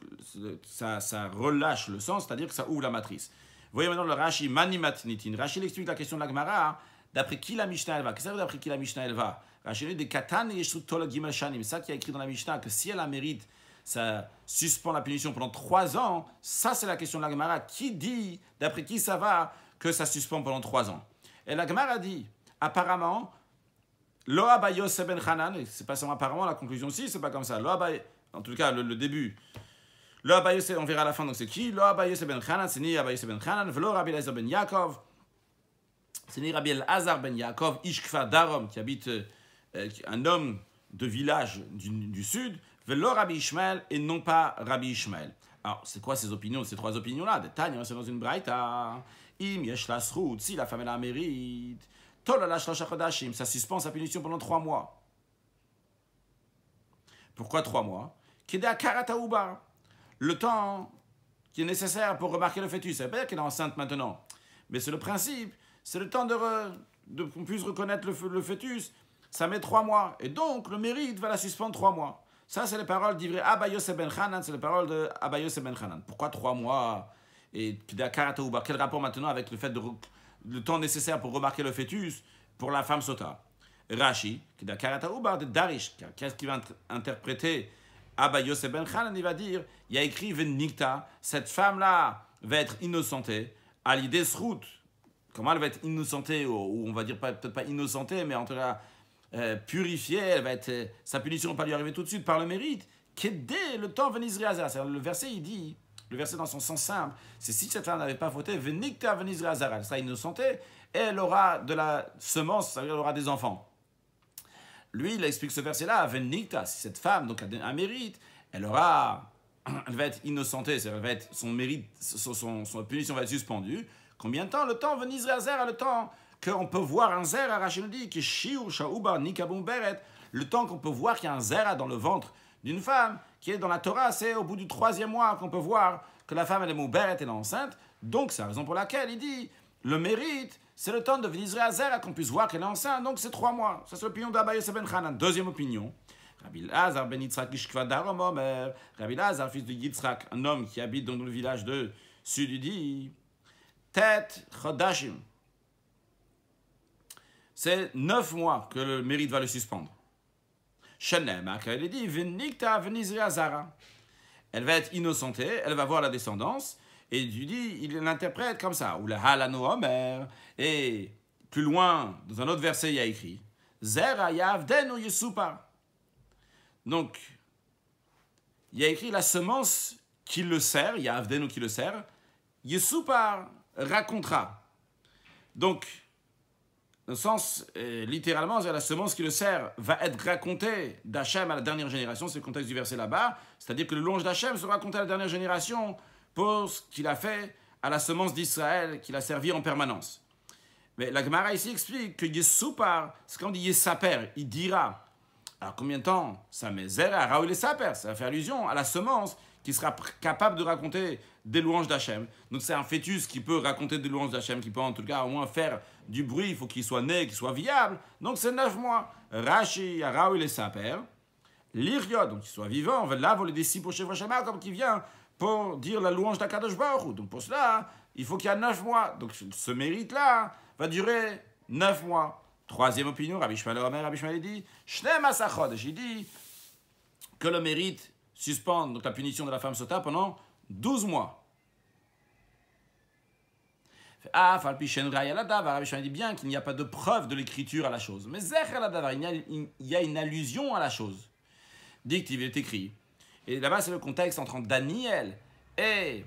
ça relâche le sang, c'est-à-dire que ça ouvre la matrice. Voyez maintenant le Rashi Mani matnitin. Rashi explique la question de la Gemara, d'après qui la Mishnah elle va? Qu'est-ce que ça veut d'après qui la Mishnah elle va? Rashi dit des Katan et Yeshut Tol Gimel Shanim. Ça qui a écrit dans la Mishnah que si elle a mérite, ça suspend la punition pendant 3 ans. Ça c'est la question de la Gemara. Qui dit, d'après qui ça va, que ça suspend pendant 3 ans? Et la Gemara dit, apparemment, Lo Abayos ben Hanan, c'est pas seulement apparemment, la conclusion aussi, c'est pas comme ça. Lo Abayos, en tout cas le début. Lo Abayos, on verra à la fin, donc c'est qui? Lo Abayos ben Hanan, c'est ni Abayos ben Hanan, Velo Rabbi Elazar ben Yaakov, c'est ni Rabbi Elazar ben Yaakov, Ishkfa Darom, qui habite un homme de village du sud, Velo Rabbi Ishmael, et non pas Rabbi Ishmael. Alors, c'est quoi ces opinions, ces 3 opinions-là? Des Tanya, c'est dans une braïta. Im yesh la srout, si la femme elle a mérite. Ça suspend sa punition pendant 3 mois. Pourquoi 3 mois? Le temps qui est nécessaire pour remarquer le fœtus. Ça veut pas dire qu'elle est enceinte maintenant. Mais c'est le principe. C'est le temps qu'on puisse reconnaître le fœtus. Ça met 3 mois. Et donc, le mérite va la suspendre 3 mois. Ça, c'est les paroles d'Ivré Abayos et Ben Hanan. C'est les paroles de Abayos et Ben Hanan. Pourquoi 3 mois? Et quel rapport maintenant avec le fait le temps nécessaire pour remarquer le fœtus pour la femme sota. Rashi, qui est Karata Ubar de Darish, qu'est-ce qu'il va interpréter? Abba Yosef Ben Khanan, il va dire, il y a écrit Venikta, cette femme-là va être innocentée à l'idée srout. Comment elle va être innocentée, ou on va dire peut-être pas innocentée, mais en tout cas purifiée, elle va être, sa punition ne va pas lui arriver tout de suite par le mérite. Qu'aider le temps venizriazar. Le verset, il dit, le verset dans son sens simple, c'est si cette femme n'avait pas fauté, Venikta venizriazar, elle sera innocentée, et elle aura de la semence, ça veut dire elle aura des enfants. Lui, il explique ce verset-là, Venikta, si cette femme donc, a un mérite, elle va être innocentée, elle va être, son mérite, son punition va être suspendue. Combien de temps? Le temps, venizriazar, le temps qu'on peut voir un zera, Rachel dit, que shiur, shaouba, nikabum beret, le temps qu'on peut voir qu'il y a un zera dans le ventre d'une femme, qui est dans la Torah, c'est au bout du 3e mois qu'on peut voir que la femme, elle est mouberet, elle est enceinte. Donc, c'est la raison pour laquelle il dit, le mérite, c'est le temps de venizriazar, qu'on puisse voir qu'elle est enceinte, donc c'est 3 mois. Ça, c'est l'opinion d'Abba Yosef Ben Khanan. Deuxième opinion, Rabbi Lazar ben Yitzhak Ishkvadarom Omer, Rabbi Lazar, fils de Yitzhak, un homme qui habite dans le village de Sud, il dit, Tet Chodashim. C'est 9 mois que le mérite va le suspendre. Shenem, elle dit, Venikta venizriazara. Elle va être innocentée, elle va voir la descendance, et il l'interprète comme ça. Ou le halano omer. Et plus loin, dans un autre verset, il y a écrit, Zera yavdenu yesupar. Donc, il y a écrit la semence qui le sert, yavdenu qui le sert, yesupar racontera. Donc, dans le sens, littéralement, la semence qui le sert va être racontée d'Hachem à la dernière génération, c'est le contexte du verset là-bas, c'est-à-dire que le louange d'Hachem sera raconté à la dernière génération pour ce qu'il a fait à la semence d'Israël, qu'il a servi en permanence. Mais la Gemara ici explique que Yesupar, c'est quand on dit Yesaper, il dira. Alors combien de temps? Ça met Zera, Raoul et Saper, ça fait allusion à la semence qui sera capable de raconter des louanges d'Hachem. Donc c'est un fœtus qui peut raconter des louanges d'Hachem, qui peut en tout cas au moins faire du bruit, il faut qu'il soit né, qu'il soit viable. Donc c'est 9 mois. Rashi, Raoul et Saper, l'Iriot, donc qu'il soit vivant, là, vous les disciples chez Vachama, comme qui vient pour dire la louange d'Akadosh Baruch Hu. Donc pour cela, il faut qu'il y ait 9 mois. Donc ce mérite-là va durer 9 mois. Troisième opinion, Rabbi Shmuel Omer, Rabbi Shmuel dit, Shnem Asachod, j'ai dit que le mérite suspend donc la punition de la femme sota pendant 12 mois. Ah, Rabbi Shmuel dit bien qu'il n'y a pas de preuve de l'écriture à la chose. Mais il y a une allusion à la chose. Dictive, il est écrit. Et là-bas, c'est le contexte entre Daniel et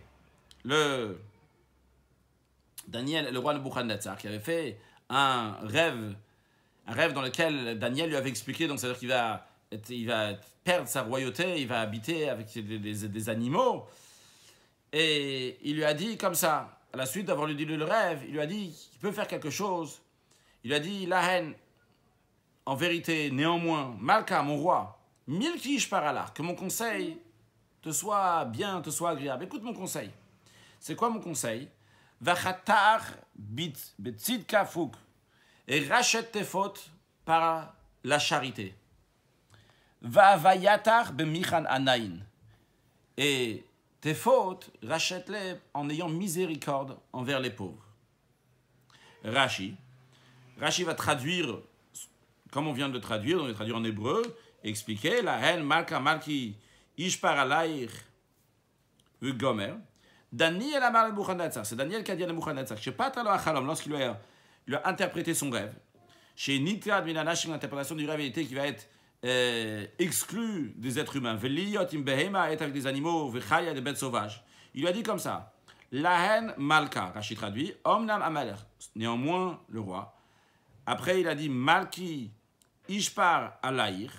le roi Nebuchadnezzar, qui avait fait un rêve dans lequel Daniel lui avait expliqué, donc c'est-à-dire qu'il va perdre sa royauté, il va habiter avec des animaux. Et il lui a dit comme ça, à la suite d'avoir lui dit le rêve, il lui a dit qu'il peut faire quelque chose. Il lui a dit, la haine, en vérité, néanmoins, Malka, mon roi, Milkish par que mon conseil te soit bien, te soit agréable. Écoute mon conseil. C'est quoi mon conseil? Vachatar betzid kafuk. Et rachète tes fautes par la charité. Vayatar bemichan anaïn. Et tes fautes, rachète-les en ayant miséricorde envers les pauvres. Rashi va traduire, comme on vient de le traduire, on le traduire en hébreu, expliquer la haine malka malki ishpar alayr gomer. Daniel amar Nebuchadnezzar, c'est Daniel qui a dit à Nebuchadnezzar, lorsqu'il lui a interprété son rêve. Chez Nitrad Minanash, l'interprétation du rêve était qui va être exclu des êtres humains. Veliot imbehema, être avec des animaux, vechaya, des bêtes sauvages. Il lui a dit comme ça, la haine malka, Rachid traduit, omnam amalek, néanmoins le roi. Après il a dit malki ishpar alayr.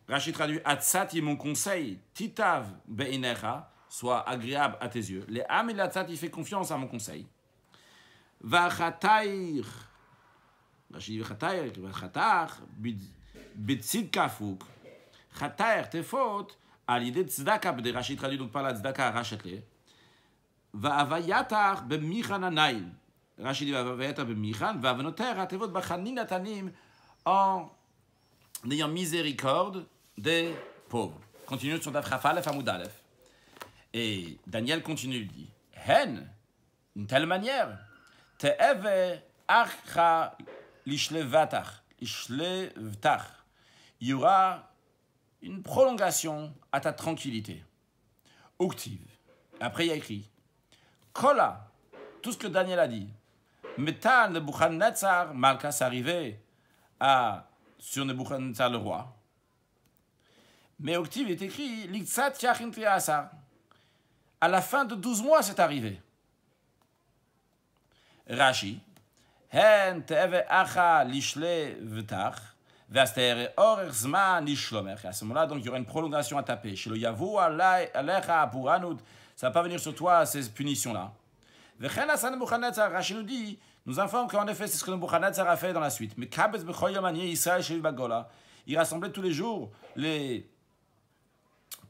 Rachid traduit Atsati, mon conseil, Titav Beinecha, soit agréable à tes yeux. Les Am et Atsat, il fait confiance à mon conseil. Vachatair, Rachid dit Vachatair, Betsid Kafouk, Chatair, tes fautes, à l'idée de Tzedaka, de Rachid traduit donc par la Tzedaka, rachète-les. Va'avayatar b'michan anayin. Rachid dit Va'avayatar b'michan, Va'avanoter, atevot b'chanin atanim, en ayant miséricorde des pauvres. Continue sur Daf Chafal, Amoud Aleph. Et Daniel continue, il dit, Hen, d'une telle manière, Te'eve archa l'ishlevatach. Il y aura une prolongation à ta tranquillité. Uktiv. Après, il y a écrit Kola, tout ce que Daniel a dit. Metal Nebuchadnezzar, Malka, c'est arrivé sur Nebuchadnezzar le roi. Mais Uktiv est écrit Liksat Yachin Triasa. À la fin de 12 mois, c'est arrivé. Rashi. Hen teve acha lishle v'tach. À ce moment-là, donc, il y aura une prolongation à taper. Chez le Yavou, Alecha, pour Anoud, ça ne va pas venir sur toi, ces punitions-là. Rashi nous dit, nous informe qu'en effet, c'est ce que Nebuchadnezzar a fait dans la suite. Mais il rassemblait tous les jours les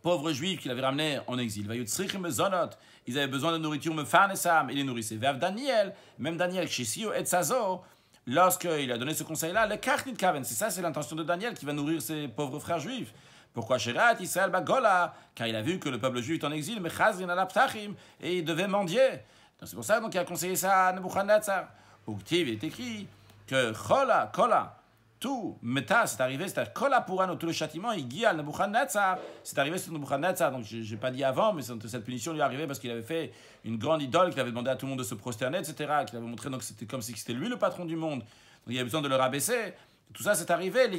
pauvres juifs qu'il avait ramenés en exil. Ils avaient besoin de nourriture, et les nourrissaient. Daniel, même Daniel, chez Sio et Tzazo, lorsqu'il a donné ce conseil-là, le Karnit Kaven, c'est ça, c'est l'intention de Daniel qui va nourrir ses pauvres frères juifs. Pourquoi Sherat Israël Bagola? Car il a vu que le peuple juif est en exil, mais Chazrin al-Aptachim, et il devait mendier. Donc c'est pour ça qu'il a conseillé ça à Nebuchadnezzar. Uktiv est écrit que Chola, Kola, tout, Meta, c'est arrivé, c'est-à-dire Kola Purano, tout le châtiment, il guia Nebuchadnezzar, c'est arrivé sur Nebuchadnezzar. Donc je n'ai pas dit avant, mais cette punition lui est arrivée parce qu'il avait fait une grande idole, qu'il avait demandé à tout le monde de se prosterner, etc., qu'il avait montré donc c'était comme si c'était lui le patron du monde. Donc il y avait besoin de le rabaisser. Tout ça, c'est arrivé,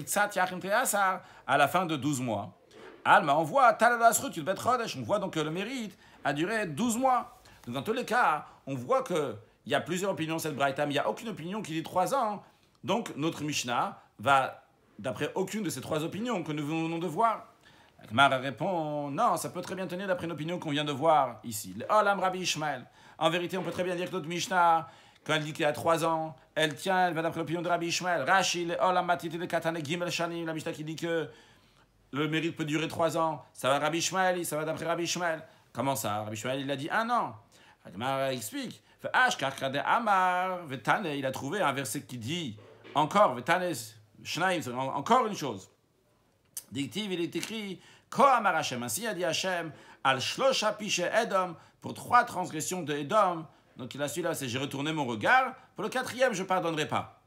à la fin de 12 mois. Alma, on voit, on voit donc que le mérite a duré 12 mois. Donc dans tous les cas, on voit qu'il y a plusieurs opinions cette braïta, mais il n'y a aucune opinion qui dit 3 ans. Donc notre Mishnah va d'après aucune de ces 3 opinions que nous venons de voir. La Gemara répond, non, ça peut très bien tenir d'après une opinion qu'on vient de voir ici. Le Olam Rabbi Ishmael. En vérité, on peut très bien dire que notre Mishnah, quand elle dit qu'il y a 3 ans, elle va d'après l'opinion de Rabbi Ishmael. Rashi, le Olam Matiti de Katane Gimel Shanim, la Mishnah qui dit que le mérite peut durer 3 ans. Ça va Rabbi Ishmael, ça va d'après Rabbi Ishmael. Comment ça? Rabbi Ishmael, il a dit 1 an. La Gemara explique. Il a trouvé un verset qui dit encore, encore une chose. Dictive, il est écrit Kohamar Hashem, ainsi a dit Hashem, al shlosha piche Edom, pour 3 transgressions de Edom. Donc il a su là, c'est j'ai retourné mon regard, pour le 4e, je ne pardonnerai pas.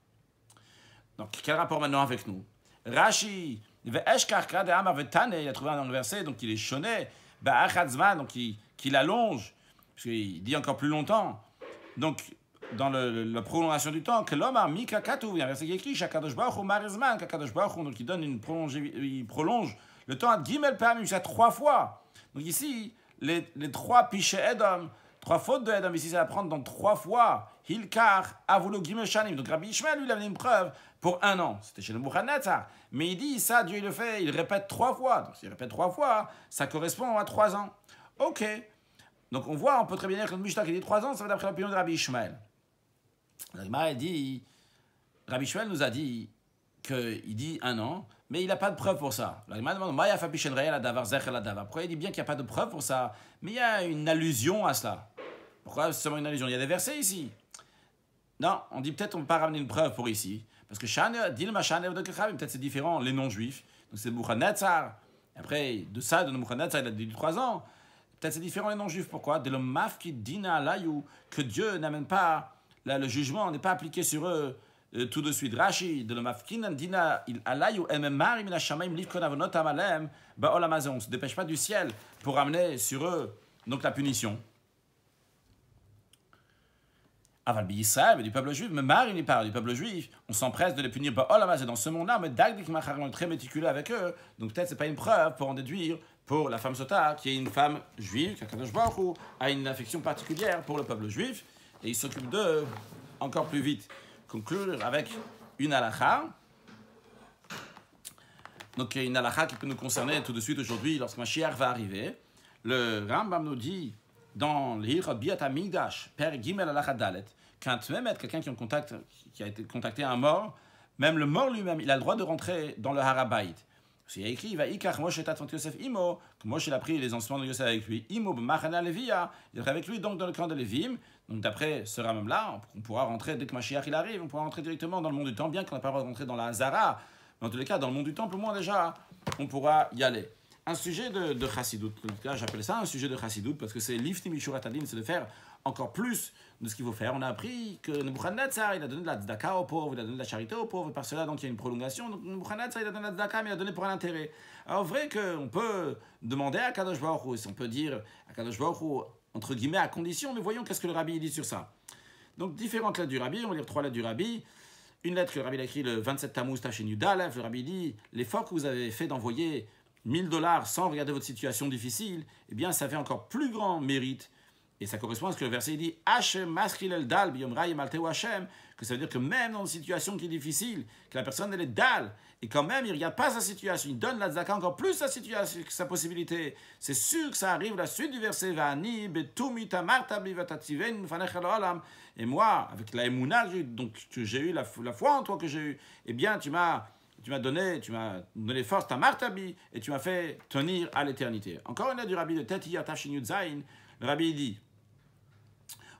Donc quel rapport maintenant avec nous? Rashi, il a trouvé un verset, donc il est choné, donc il allonge, parce qu'il dit encore plus longtemps. Donc, dans la prolongation du temps, que l'homme a mis kakatou, il y a un verset qui est écrit, Shakadosh Baruch Hu Marizman, Kakadosh Baruch Hu, donc il prolonge le temps à Gimel Pam jusqu'à 3 fois. Donc ici, les 3 pichés Edom, 3 fautes de Edom, ici, ça va prendre dans 3 fois. Hilkar, Avulo Gimel Shanim. Donc Rabbi Ishmael, lui, il avait une preuve pour 1 an. C'était chez le Nebuchadnezzar. Mais il dit, ça, Dieu, il le fait, il répète 3 fois. Donc s'il répète 3 fois, ça correspond à 3 ans. Ok. Donc on voit, on peut très bien dire que le Mishnah qui dit 3 ans, ça va d'après l'opinion de Rabbi Ishmael. Rabbi Ishmael nous a dit qu'il dit 1 an, mais il n'a pas de preuve pour ça. La Gemara demande, pourquoi il dit bien qu'il n'y a pas de preuve pour ça, mais il y a une allusion à cela. Pourquoi c'est seulement une allusion? Il y a des versets ici. Non, on dit peut-être on ne peut pas ramener une preuve pour ici, parce que peut-être c'est différent, les non-juifs. Donc c'est Nebuchadnezzar. Après, de ça, de Nebuchadnezzar, il a dit 3 ans. Peut-être c'est différent les non-juifs. Pourquoi? De le mafki dina layu, que Dieu n'amène pas, là, le jugement n'est pas appliqué sur eux tout de suite. Rashi, de le mafki dina alayu, ememari mina shamaim livkon avonot amalem, ba'olamazon. On ne se dépêche pas du ciel pour amener sur eux donc la punition. Aval Israël, mais du peuple juif, mais Marie il parle du peuple juif, on s'empresse de les punir ba'olamazon dans ce monde-là, mais Dagdik Macharon est très méticuleux avec eux, donc peut-être c'est pas une preuve pour en déduire pour la femme sota, qui est une femme juive, qu'Akadosh Baruch Hu a une affection particulière pour le peuple juif, et il s'occupe d'eux encore plus vite. Conclure avec une halakha. Donc une halakha qui peut nous concerner tout de suite aujourd'hui, lorsque Mashiach va arriver. Le Rambam nous dit, dans l'Hilchot Biat HaMikdash, Père Gimel halakha Dalet, quand même être quelqu'un qui a été contacté à un mort, même le mort lui-même, il a le droit de rentrer dans le Harabait. Il y a écrit, il va ikach Moshe tatvant Yosef imo, que Moshe a pris les enseignements de Yosef avec lui, imo b'machana Levia, il est avec lui donc dans le camp de Lévim. Donc d'après ce Rambam-là, on pourra rentrer dès que Mashiach il arrive, on pourra rentrer directement dans le monde du temps, bien qu'on n'a pas le droit de rentrer dans la Hazara, mais en tous les cas, dans le monde du temple, au moins déjà, on pourra y aller. Un sujet de Chassidut, là j'appelle ça un sujet de Chassidut, parce que c'est l'ifti mishurat adin, c'est de faire encore plus de ce qu'il faut faire. On a appris que Nebuchadnezzar, il a donné de la tzedaka aux pauvres, il a donné de la charité aux pauvres, et par cela, donc, il y a une prolongation. Donc, Nebuchadnezzar, il a donné de la tzedaka, mais il a donné pour un intérêt. Alors, vrai qu'on peut demander à Kadosh Baruch Hu, on peut dire à Kadosh Baruch Hu, entre guillemets, à condition, mais voyons qu'est-ce que le rabbi dit sur ça. Donc, différentes lettres du rabbi, on va lire 3 lettres du rabbi. Une lettre que le rabbi a écrite le 27 Tammuz Tafshin Yud Aleph, le rabbi dit « L'effort que vous avez fait d'envoyer $1000 sans regarder votre situation difficile, eh bien, ça fait encore plus grand mérite. » Et ça correspond à ce que le verset dit « Hashem maskil el dal biyom ra'im alteu Hashem » que ça veut dire que même dans une situation qui est difficile, que la personne elle est dal, et quand même il ne regarde pas sa situation, il donne la tzedaka encore plus sa situation, sa possibilité. C'est sûr que ça arrive, la suite du verset « Va'ani betumi tamarta bi v'tatziven mifanech ha'olam » et moi, avec la émouna que j'ai eu, la foi en toi que j'ai eu, eh bien tu m'as donné force, ta martabi, et tu m'as fait tenir à l'éternité. Encore une lettre du rabbi de Teti Tafshin Yud Zayin, le rabbi dit,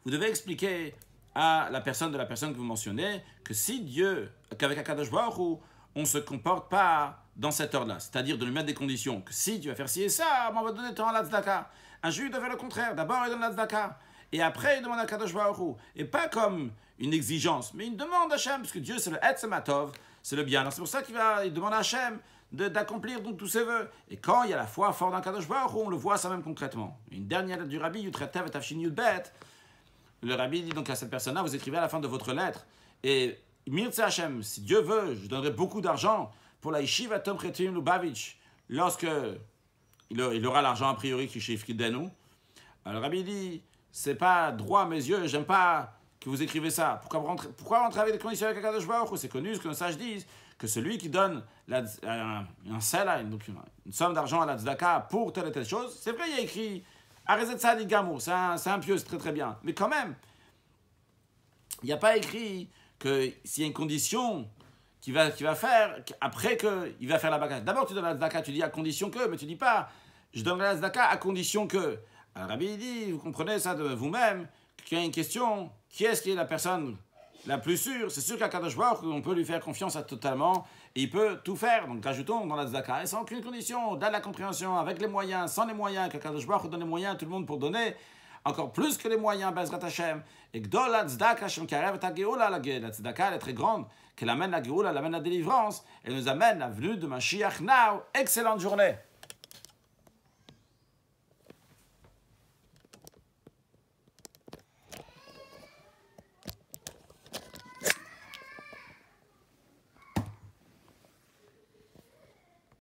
vous devez expliquer à la personne que vous mentionnez que si Dieu, qu'avec Akadosh Baruch Hu, on ne se comporte pas dans cet ordre-là, c'est-à-dire de lui mettre des conditions, que si tu vas faire ci et ça, on va donner ton la tzedaka. Un juif doit faire le contraire, d'abord il donne la tzedaka, et après il demande à Kadosh Baruch Hu, et pas comme une exigence, mais une demande à Hachem, parce que Dieu c'est le Etzematov, c'est le bien. Alors c'est pour ça il demande à Hachem d'accomplir donc tous ses vœux. Et quand il y a la foi forte dans Kadosh Baruch Hu, on le voit ça même concrètement. Une dernière lettre du rabbi, Yutretev et Tafshin Yud Bet, le rabbi dit donc à cette personne-là, vous écrivez à la fin de votre lettre, et Mirtze Hachem, si Dieu veut, je donnerai beaucoup d'argent pour la Yeshiva Tom Kretim Lubavitch, lorsque il aura l'argent a priori qui chez Ifkidenu. Alors le rabbi dit, c'est pas droit à mes yeux, j'aime pas que vous écrivez ça. Pourquoi rentrer avec des conditions avec Akadosh Baruch Hu? C'est connu ce que nos sages disent, que celui qui donne une somme d'argent à la tzedaka pour telle et telle chose, c'est vrai, il y a écrit Arezet Sadik Gamour, c'est un pieux, c'est très très bien. Mais quand même, il n'y a pas écrit que s'il y a une condition qu'il va faire, après qu'il va faire la baka. D'abord, tu donnes la tzedaka, tu dis à condition que, mais tu dis pas, je donne la tzedaka à condition que. Alors, Rabbi dit, vous comprenez ça de vous-même, qu'il y a une question, qui est-ce qui est la personne la plus sûre? C'est sûr qu'à Kadosh Baruch Hu, on peut lui faire confiance totalement, et il peut tout faire. Donc, ajoutons dans la tzedaka, et sans aucune condition, dans la compréhension, avec les moyens, sans les moyens, que Kadosh Baruch Hu donne les moyens à tout le monde pour donner, encore plus que les moyens, Bezrat Hashem, et que dans la tzedaka, Hashem karev ta geoula, la tzedaka, elle est très grande, qu'elle amène la geoula, elle amène la délivrance, elle nous amène la venue de Mashiach now. Excellente journée.